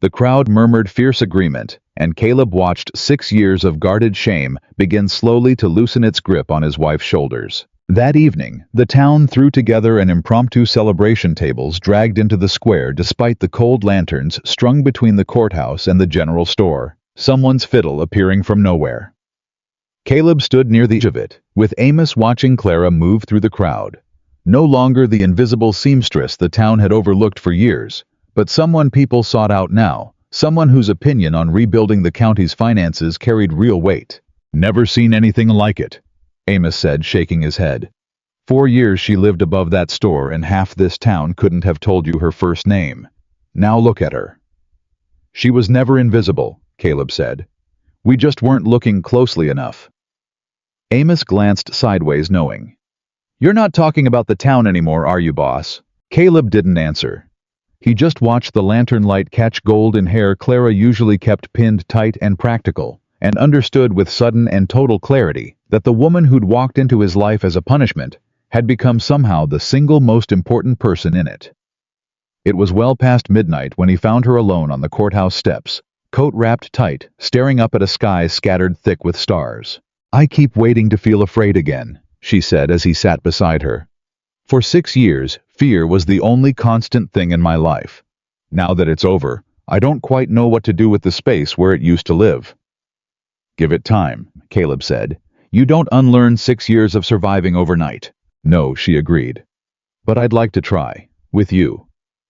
The crowd murmured fierce agreement, and Caleb watched 6 years of guarded shame begin slowly to loosen its grip on his wife's shoulders. That evening, the town threw together an impromptu celebration tables dragged into the square despite the cold lanterns strung between the courthouse and the general store, someone's fiddle appearing from nowhere. Caleb stood near the edge of it, with Amos watching Clara move through the crowd. No longer the invisible seamstress the town had overlooked for years, but someone people sought out now, someone whose opinion on rebuilding the county's finances carried real weight. Never seen anything like it, Amos said, shaking his head. 4 years she lived above that store and half this town couldn't have told you her first name. Now look at her. She was never invisible, Caleb said. We just weren't looking closely enough. Amos glanced sideways, knowing. You're not talking about the town anymore, are you, boss? Caleb didn't answer. He just watched the lantern light catch gold in hair Clara usually kept pinned tight and practical, and understood with sudden and total clarity that the woman who'd walked into his life as a punishment had become somehow the single most important person in it. It was well past midnight when he found her alone on the courthouse steps, coat wrapped tight, staring up at a sky scattered thick with stars. I keep waiting to feel afraid again, she said as he sat beside her. For 6 years, fear was the only constant thing in my life. Now that it's over, I don't quite know what to do with the space where it used to live. Give it time, Caleb said. You don't unlearn 6 years of surviving overnight. No, she agreed. But I'd like to try, with you.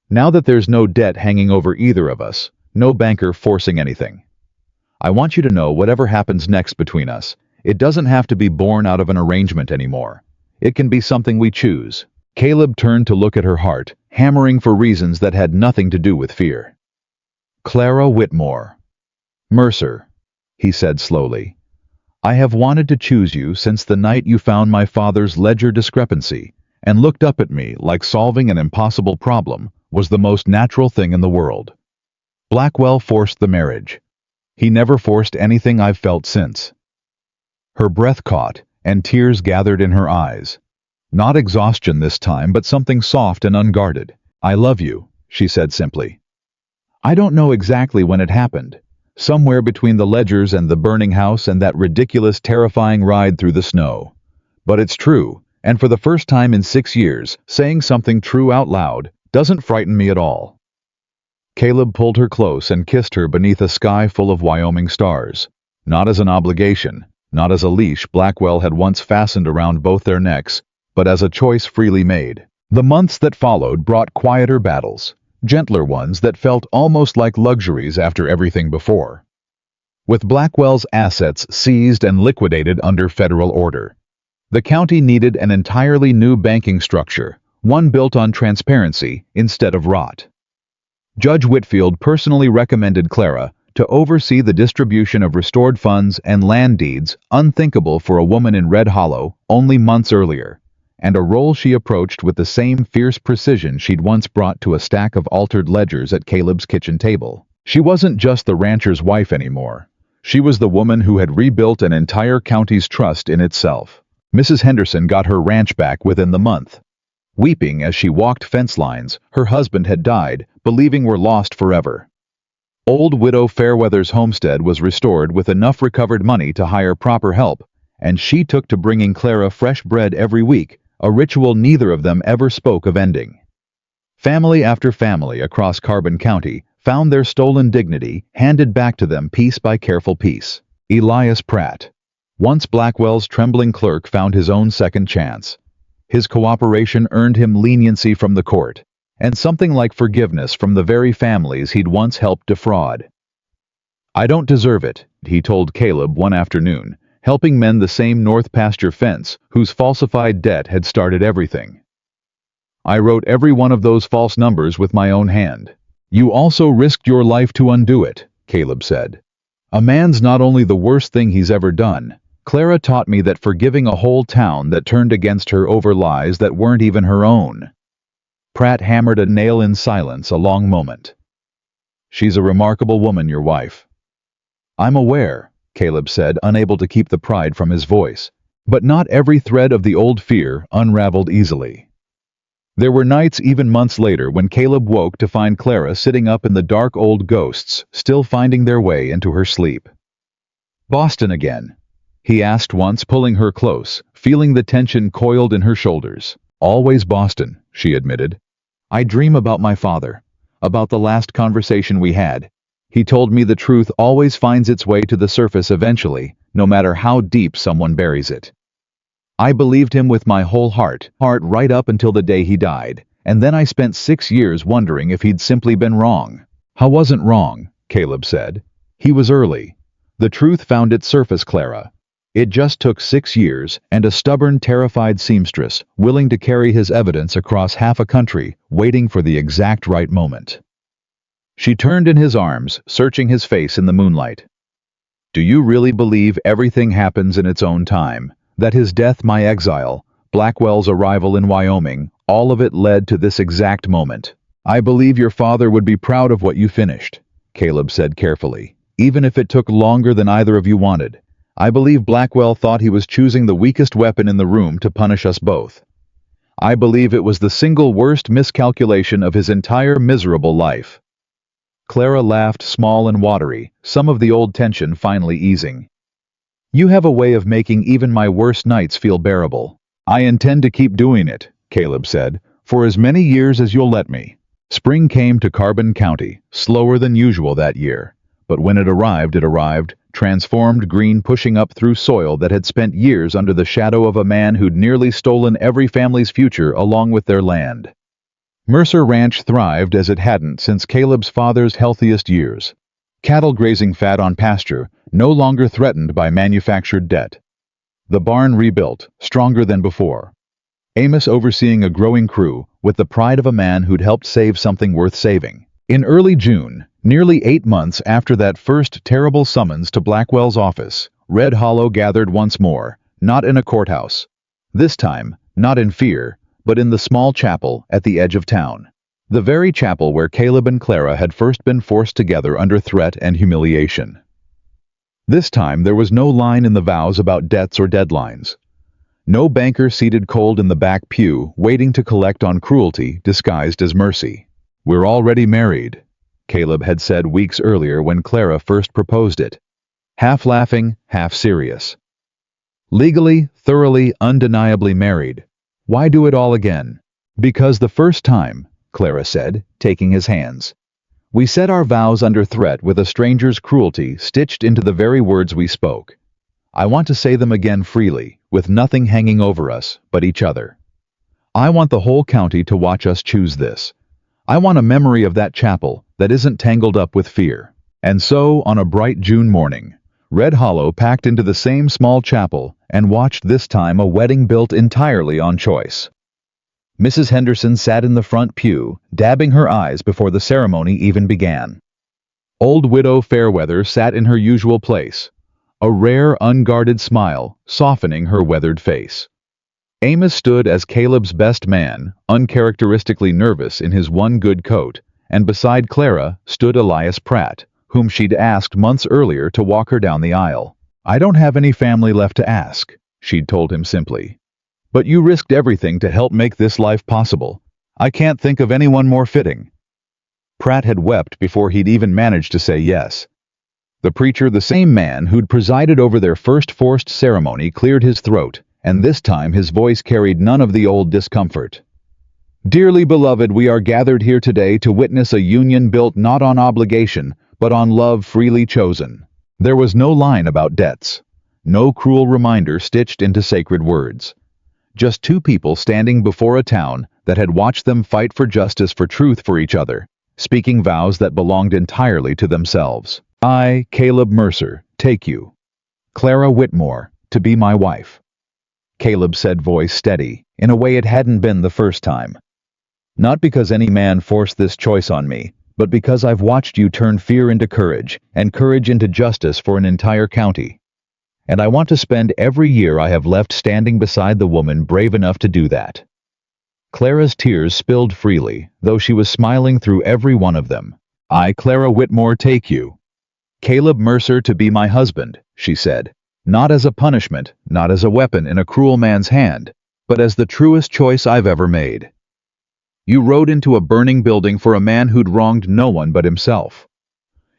Now that there's no debt hanging over either of us, no banker forcing anything. I want you to know whatever happens next between us, it doesn't have to be born out of an arrangement anymore. It can be something we choose. Caleb turned to look at her heart, hammering for reasons that had nothing to do with fear. Clara Whitmore. Mercer, he said slowly. I have wanted to choose you since the night you found my father's ledger discrepancy and looked up at me like solving an impossible problem was the most natural thing in the world. Blackwell forced the marriage. He never forced anything I've felt since. Her breath caught, and tears gathered in her eyes. Not exhaustion this time, but something soft and unguarded. I love you, she said simply. I don't know exactly when it happened. Somewhere between the ledgers and the burning house and that ridiculous, terrifying ride through the snow. But it's true, and for the first time in 6 years, saying something true out loud doesn't frighten me at all. Caleb pulled her close and kissed her beneath a sky full of Wyoming stars. Not as an obligation, not as a leash Blackwell had once fastened around both their necks, but as a choice freely made. The months that followed brought quieter battles, gentler ones that felt almost like luxuries after everything before. With Blackwell's assets seized and liquidated under federal order, the county needed an entirely new banking structure, one built on transparency instead of rot. Judge Whitfield personally recommended Clara to oversee the distribution of restored funds and land deeds, unthinkable for a woman in Red Hollow only months earlier, and a role she approached with the same fierce precision she'd once brought to a stack of altered ledgers at Caleb's kitchen table. She wasn't just the rancher's wife anymore. She was the woman who had rebuilt an entire county's trust in itself. Mrs. Henderson got her ranch back within the month. Weeping as she walked fence lines her husband had died, believing were lost forever. Old widow Fairweather's homestead was restored with enough recovered money to hire proper help, and she took to bringing Clara fresh bread every week, a ritual neither of them ever spoke of ending. Family after family across Carbon County found their stolen dignity handed back to them piece by careful piece. Elias Pratt, once Blackwell's trembling clerk, found his own second chance. His cooperation earned him leniency from the court, and something like forgiveness from the very families he'd once helped defraud. I don't deserve it, he told Caleb one afternoon, helping mend the same north pasture fence whose falsified debt had started everything. I wrote every one of those false numbers with my own hand. You also risked your life to undo it, Caleb said. A man's not only the worst thing he's ever done. Clara taught me that forgiving a whole town that turned against her over lies that weren't even her own. Pratt hammered a nail in silence a long moment. She's a remarkable woman, your wife. I'm aware, Caleb said, unable to keep the pride from his voice. But not every thread of the old fear unraveled easily. There were nights, even months later, when Caleb woke to find Clara sitting up in the dark old ghosts, still finding their way into her sleep. "Boston again?" he asked once, pulling her close, feeling the tension coiled in her shoulders. "Always Boston," she admitted. "I dream about my father, about the last conversation we had. He told me the truth always finds its way to the surface eventually, no matter how deep someone buries it. I believed him with my whole heart right up until the day he died, and then I spent 6 years wondering if he'd simply been wrong." "I wasn't wrong," Caleb said. "He was early. The truth found its surface, Clara. It just took 6 years and a stubborn, terrified seamstress willing to carry his evidence across half a country, waiting for the exact right moment." She turned in his arms, searching his face in the moonlight. "Do you really believe everything happens in its own time? That his death, my exile, Blackwell's arrival in Wyoming, all of it led to this exact moment?" "I believe your father would be proud of what you finished," Caleb said carefully, "even if it took longer than either of you wanted. I believe Blackwell thought he was choosing the weakest weapon in the room to punish us both. I believe it was the single worst miscalculation of his entire miserable life." Clara laughed, small and watery, some of the old tension finally easing. "You have a way of making even my worst nights feel bearable." "I intend to keep doing it," Caleb said, "for as many years as you'll let me." Spring came to Carbon County, slower than usual that year. But when it arrived, transformed green, pushing up through soil that had spent years under the shadow of a man who'd nearly stolen every family's future along with their land. Mercer Ranch thrived as it hadn't since Caleb's father's healthiest years. Cattle grazing fat on pasture, no longer threatened by manufactured debt. The barn rebuilt, stronger than before. Amos overseeing a growing crew, with the pride of a man who'd helped save something worth saving. In early June, nearly 8 months after that first terrible summons to Blackwell's office, Red Hollow gathered once more, not in a courthouse. This time, not in fear, but in the small chapel at the edge of town. The very chapel where Caleb and Clara had first been forced together under threat and humiliation. This time there was no line in the vows about debts or deadlines. No banker seated cold in the back pew, waiting to collect on cruelty disguised as mercy. "We're already married," Caleb had said weeks earlier when Clara first proposed it. Half laughing, half serious. "Legally, thoroughly, undeniably married. Why do it all again?" "Because the first time," Clara said, taking his hands. "We said our vows under threat with a stranger's cruelty stitched into the very words we spoke. I want to say them again freely, with nothing hanging over us but each other. I want the whole county to watch us choose this. I want a memory of that chapel that isn't tangled up with fear." And so, on a bright June morning, Red Hollow packed into the same small chapel and watched this time a wedding built entirely on choice. Mrs. Henderson sat in the front pew, dabbing her eyes before the ceremony even began. Old Widow Fairweather sat in her usual place, a rare, unguarded smile softening her weathered face. Amos stood as Caleb's best man, uncharacteristically nervous in his one good coat, and beside Clara stood Elias Pratt, whom she'd asked months earlier to walk her down the aisle. "I don't have any family left to ask," she'd told him simply. "But you risked everything to help make this life possible. I can't think of anyone more fitting." Pratt had wept before he'd even managed to say yes. The preacher, the same man who'd presided over their first forced ceremony, cleared his throat, and this time his voice carried none of the old discomfort. "Dearly beloved, we are gathered here today to witness a union built not on obligation, but on love freely chosen." There was no line about debts, no cruel reminder stitched into sacred words. Just two people standing before a town that had watched them fight for justice, for truth, for each other, speaking vows that belonged entirely to themselves. "I, Caleb Mercer, take you, Clara Whitmore, to be my wife," Caleb said, voice steady, in a way it hadn't been the first time. "Not because any man forced this choice on me, but because I've watched you turn fear into courage, and courage into justice for an entire county. And I want to spend every year I have left standing beside the woman brave enough to do that." Clara's tears spilled freely, though she was smiling through every one of them. "I, Clara Whitmore, take you, Caleb Mercer, to be my husband," she said. "Not as a punishment, not as a weapon in a cruel man's hand, but as the truest choice I've ever made." You rode into a burning building for a man who'd wronged no one but himself.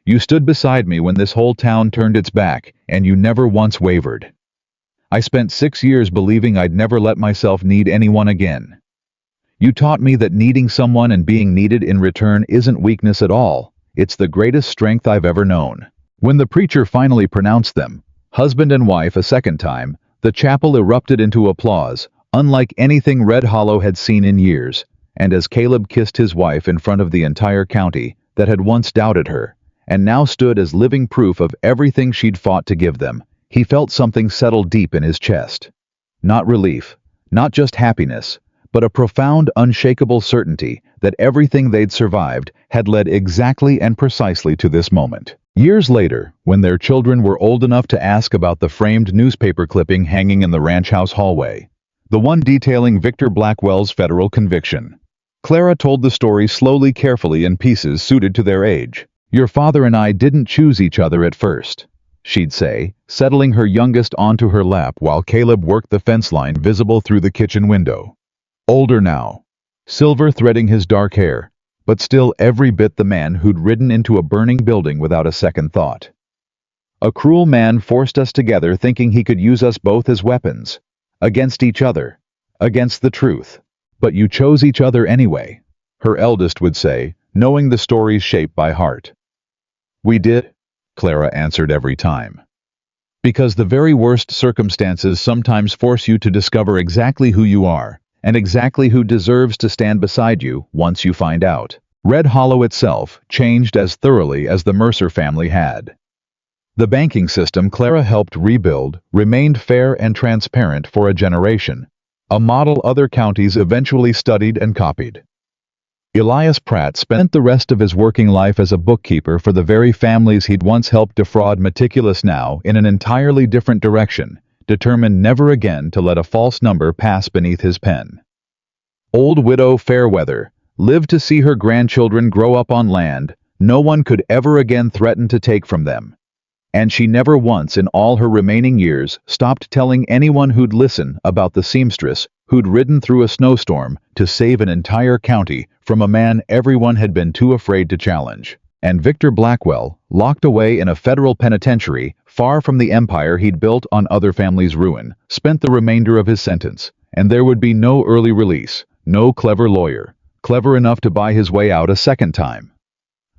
You stood beside me when this whole town turned its back, and you never once wavered. I spent 6 years believing I'd never let myself need anyone again. You taught me that needing someone and being needed in return isn't weakness at all. It's the greatest strength I've ever known. When the preacher finally pronounced them, husband and wife, a second time, the chapel erupted into applause, unlike anything Red Hollow had seen in years, and as Caleb kissed his wife in front of the entire county that had once doubted her, and now stood as living proof of everything she'd fought to give them, he felt something settle deep in his chest. Not relief, not just happiness, but a profound, unshakable certainty that everything they'd survived had led exactly and precisely to this moment. Years later, when their children were old enough to ask about the framed newspaper clipping hanging in the ranch house hallway, the one detailing Victor Blackwell's federal conviction, Clara told the story slowly, carefully, in pieces suited to their age. "Your father and I didn't choose each other at first," she'd say, settling her youngest onto her lap while Caleb worked the fence line visible through the kitchen window. Older now, silver threading his dark hair, but still every bit the man who'd ridden into a burning building without a second thought. "A cruel man forced us together thinking he could use us both as weapons, against each other, against the truth. But you chose each other anyway," her eldest would say, knowing the story's shape by heart. "We did," Clara answered every time. "Because the very worst circumstances sometimes force you to discover exactly who you are, and exactly who deserves to stand beside you once you find out." Red Hollow itself changed as thoroughly as the Mercer family had. The banking system Clara helped rebuild remained fair and transparent for a generation, a model other counties eventually studied and copied. Elias Pratt spent the rest of his working life as a bookkeeper for the very families he'd once helped defraud, meticulous now in an entirely different direction, determined never again to let a false number pass beneath his pen. Old widow Fairweather lived to see her grandchildren grow up on land no one could ever again threaten to take from them, and she never once in all her remaining years stopped telling anyone who'd listen about the seamstress who'd ridden through a snowstorm to save an entire county from a man everyone had been too afraid to challenge. And Victor Blackwell, locked away in a federal penitentiary far from the empire he'd built on other families' ruin, spent the remainder of his sentence, and there would be no early release, no clever lawyer, clever enough to buy his way out a second time.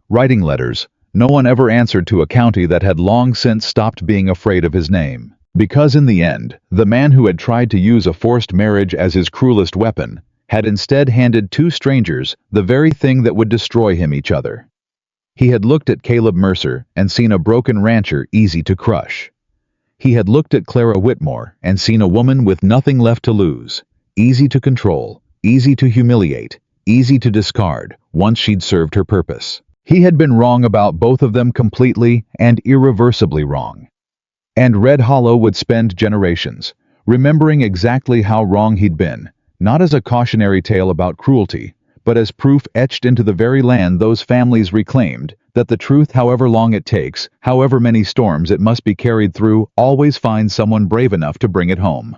Writing letters, no one ever answered to a county that had long since stopped being afraid of his name. Because in the end, the man who had tried to use a forced marriage as his cruelest weapon had instead handed two strangers the very thing that would destroy him, each other. He had looked at Caleb Mercer and seen a broken rancher easy to crush. He had looked at Clara Whitmore and seen a woman with nothing left to lose, easy to control, easy to humiliate, easy to discard once she'd served her purpose. He had been wrong about both of them, completely and irreversibly wrong. And Red Hollow would spend generations remembering exactly how wrong he'd been, not as a cautionary tale about cruelty, but as proof etched into the very land those families reclaimed that the truth, however long it takes, however many storms it must be carried through, always finds someone brave enough to bring it home.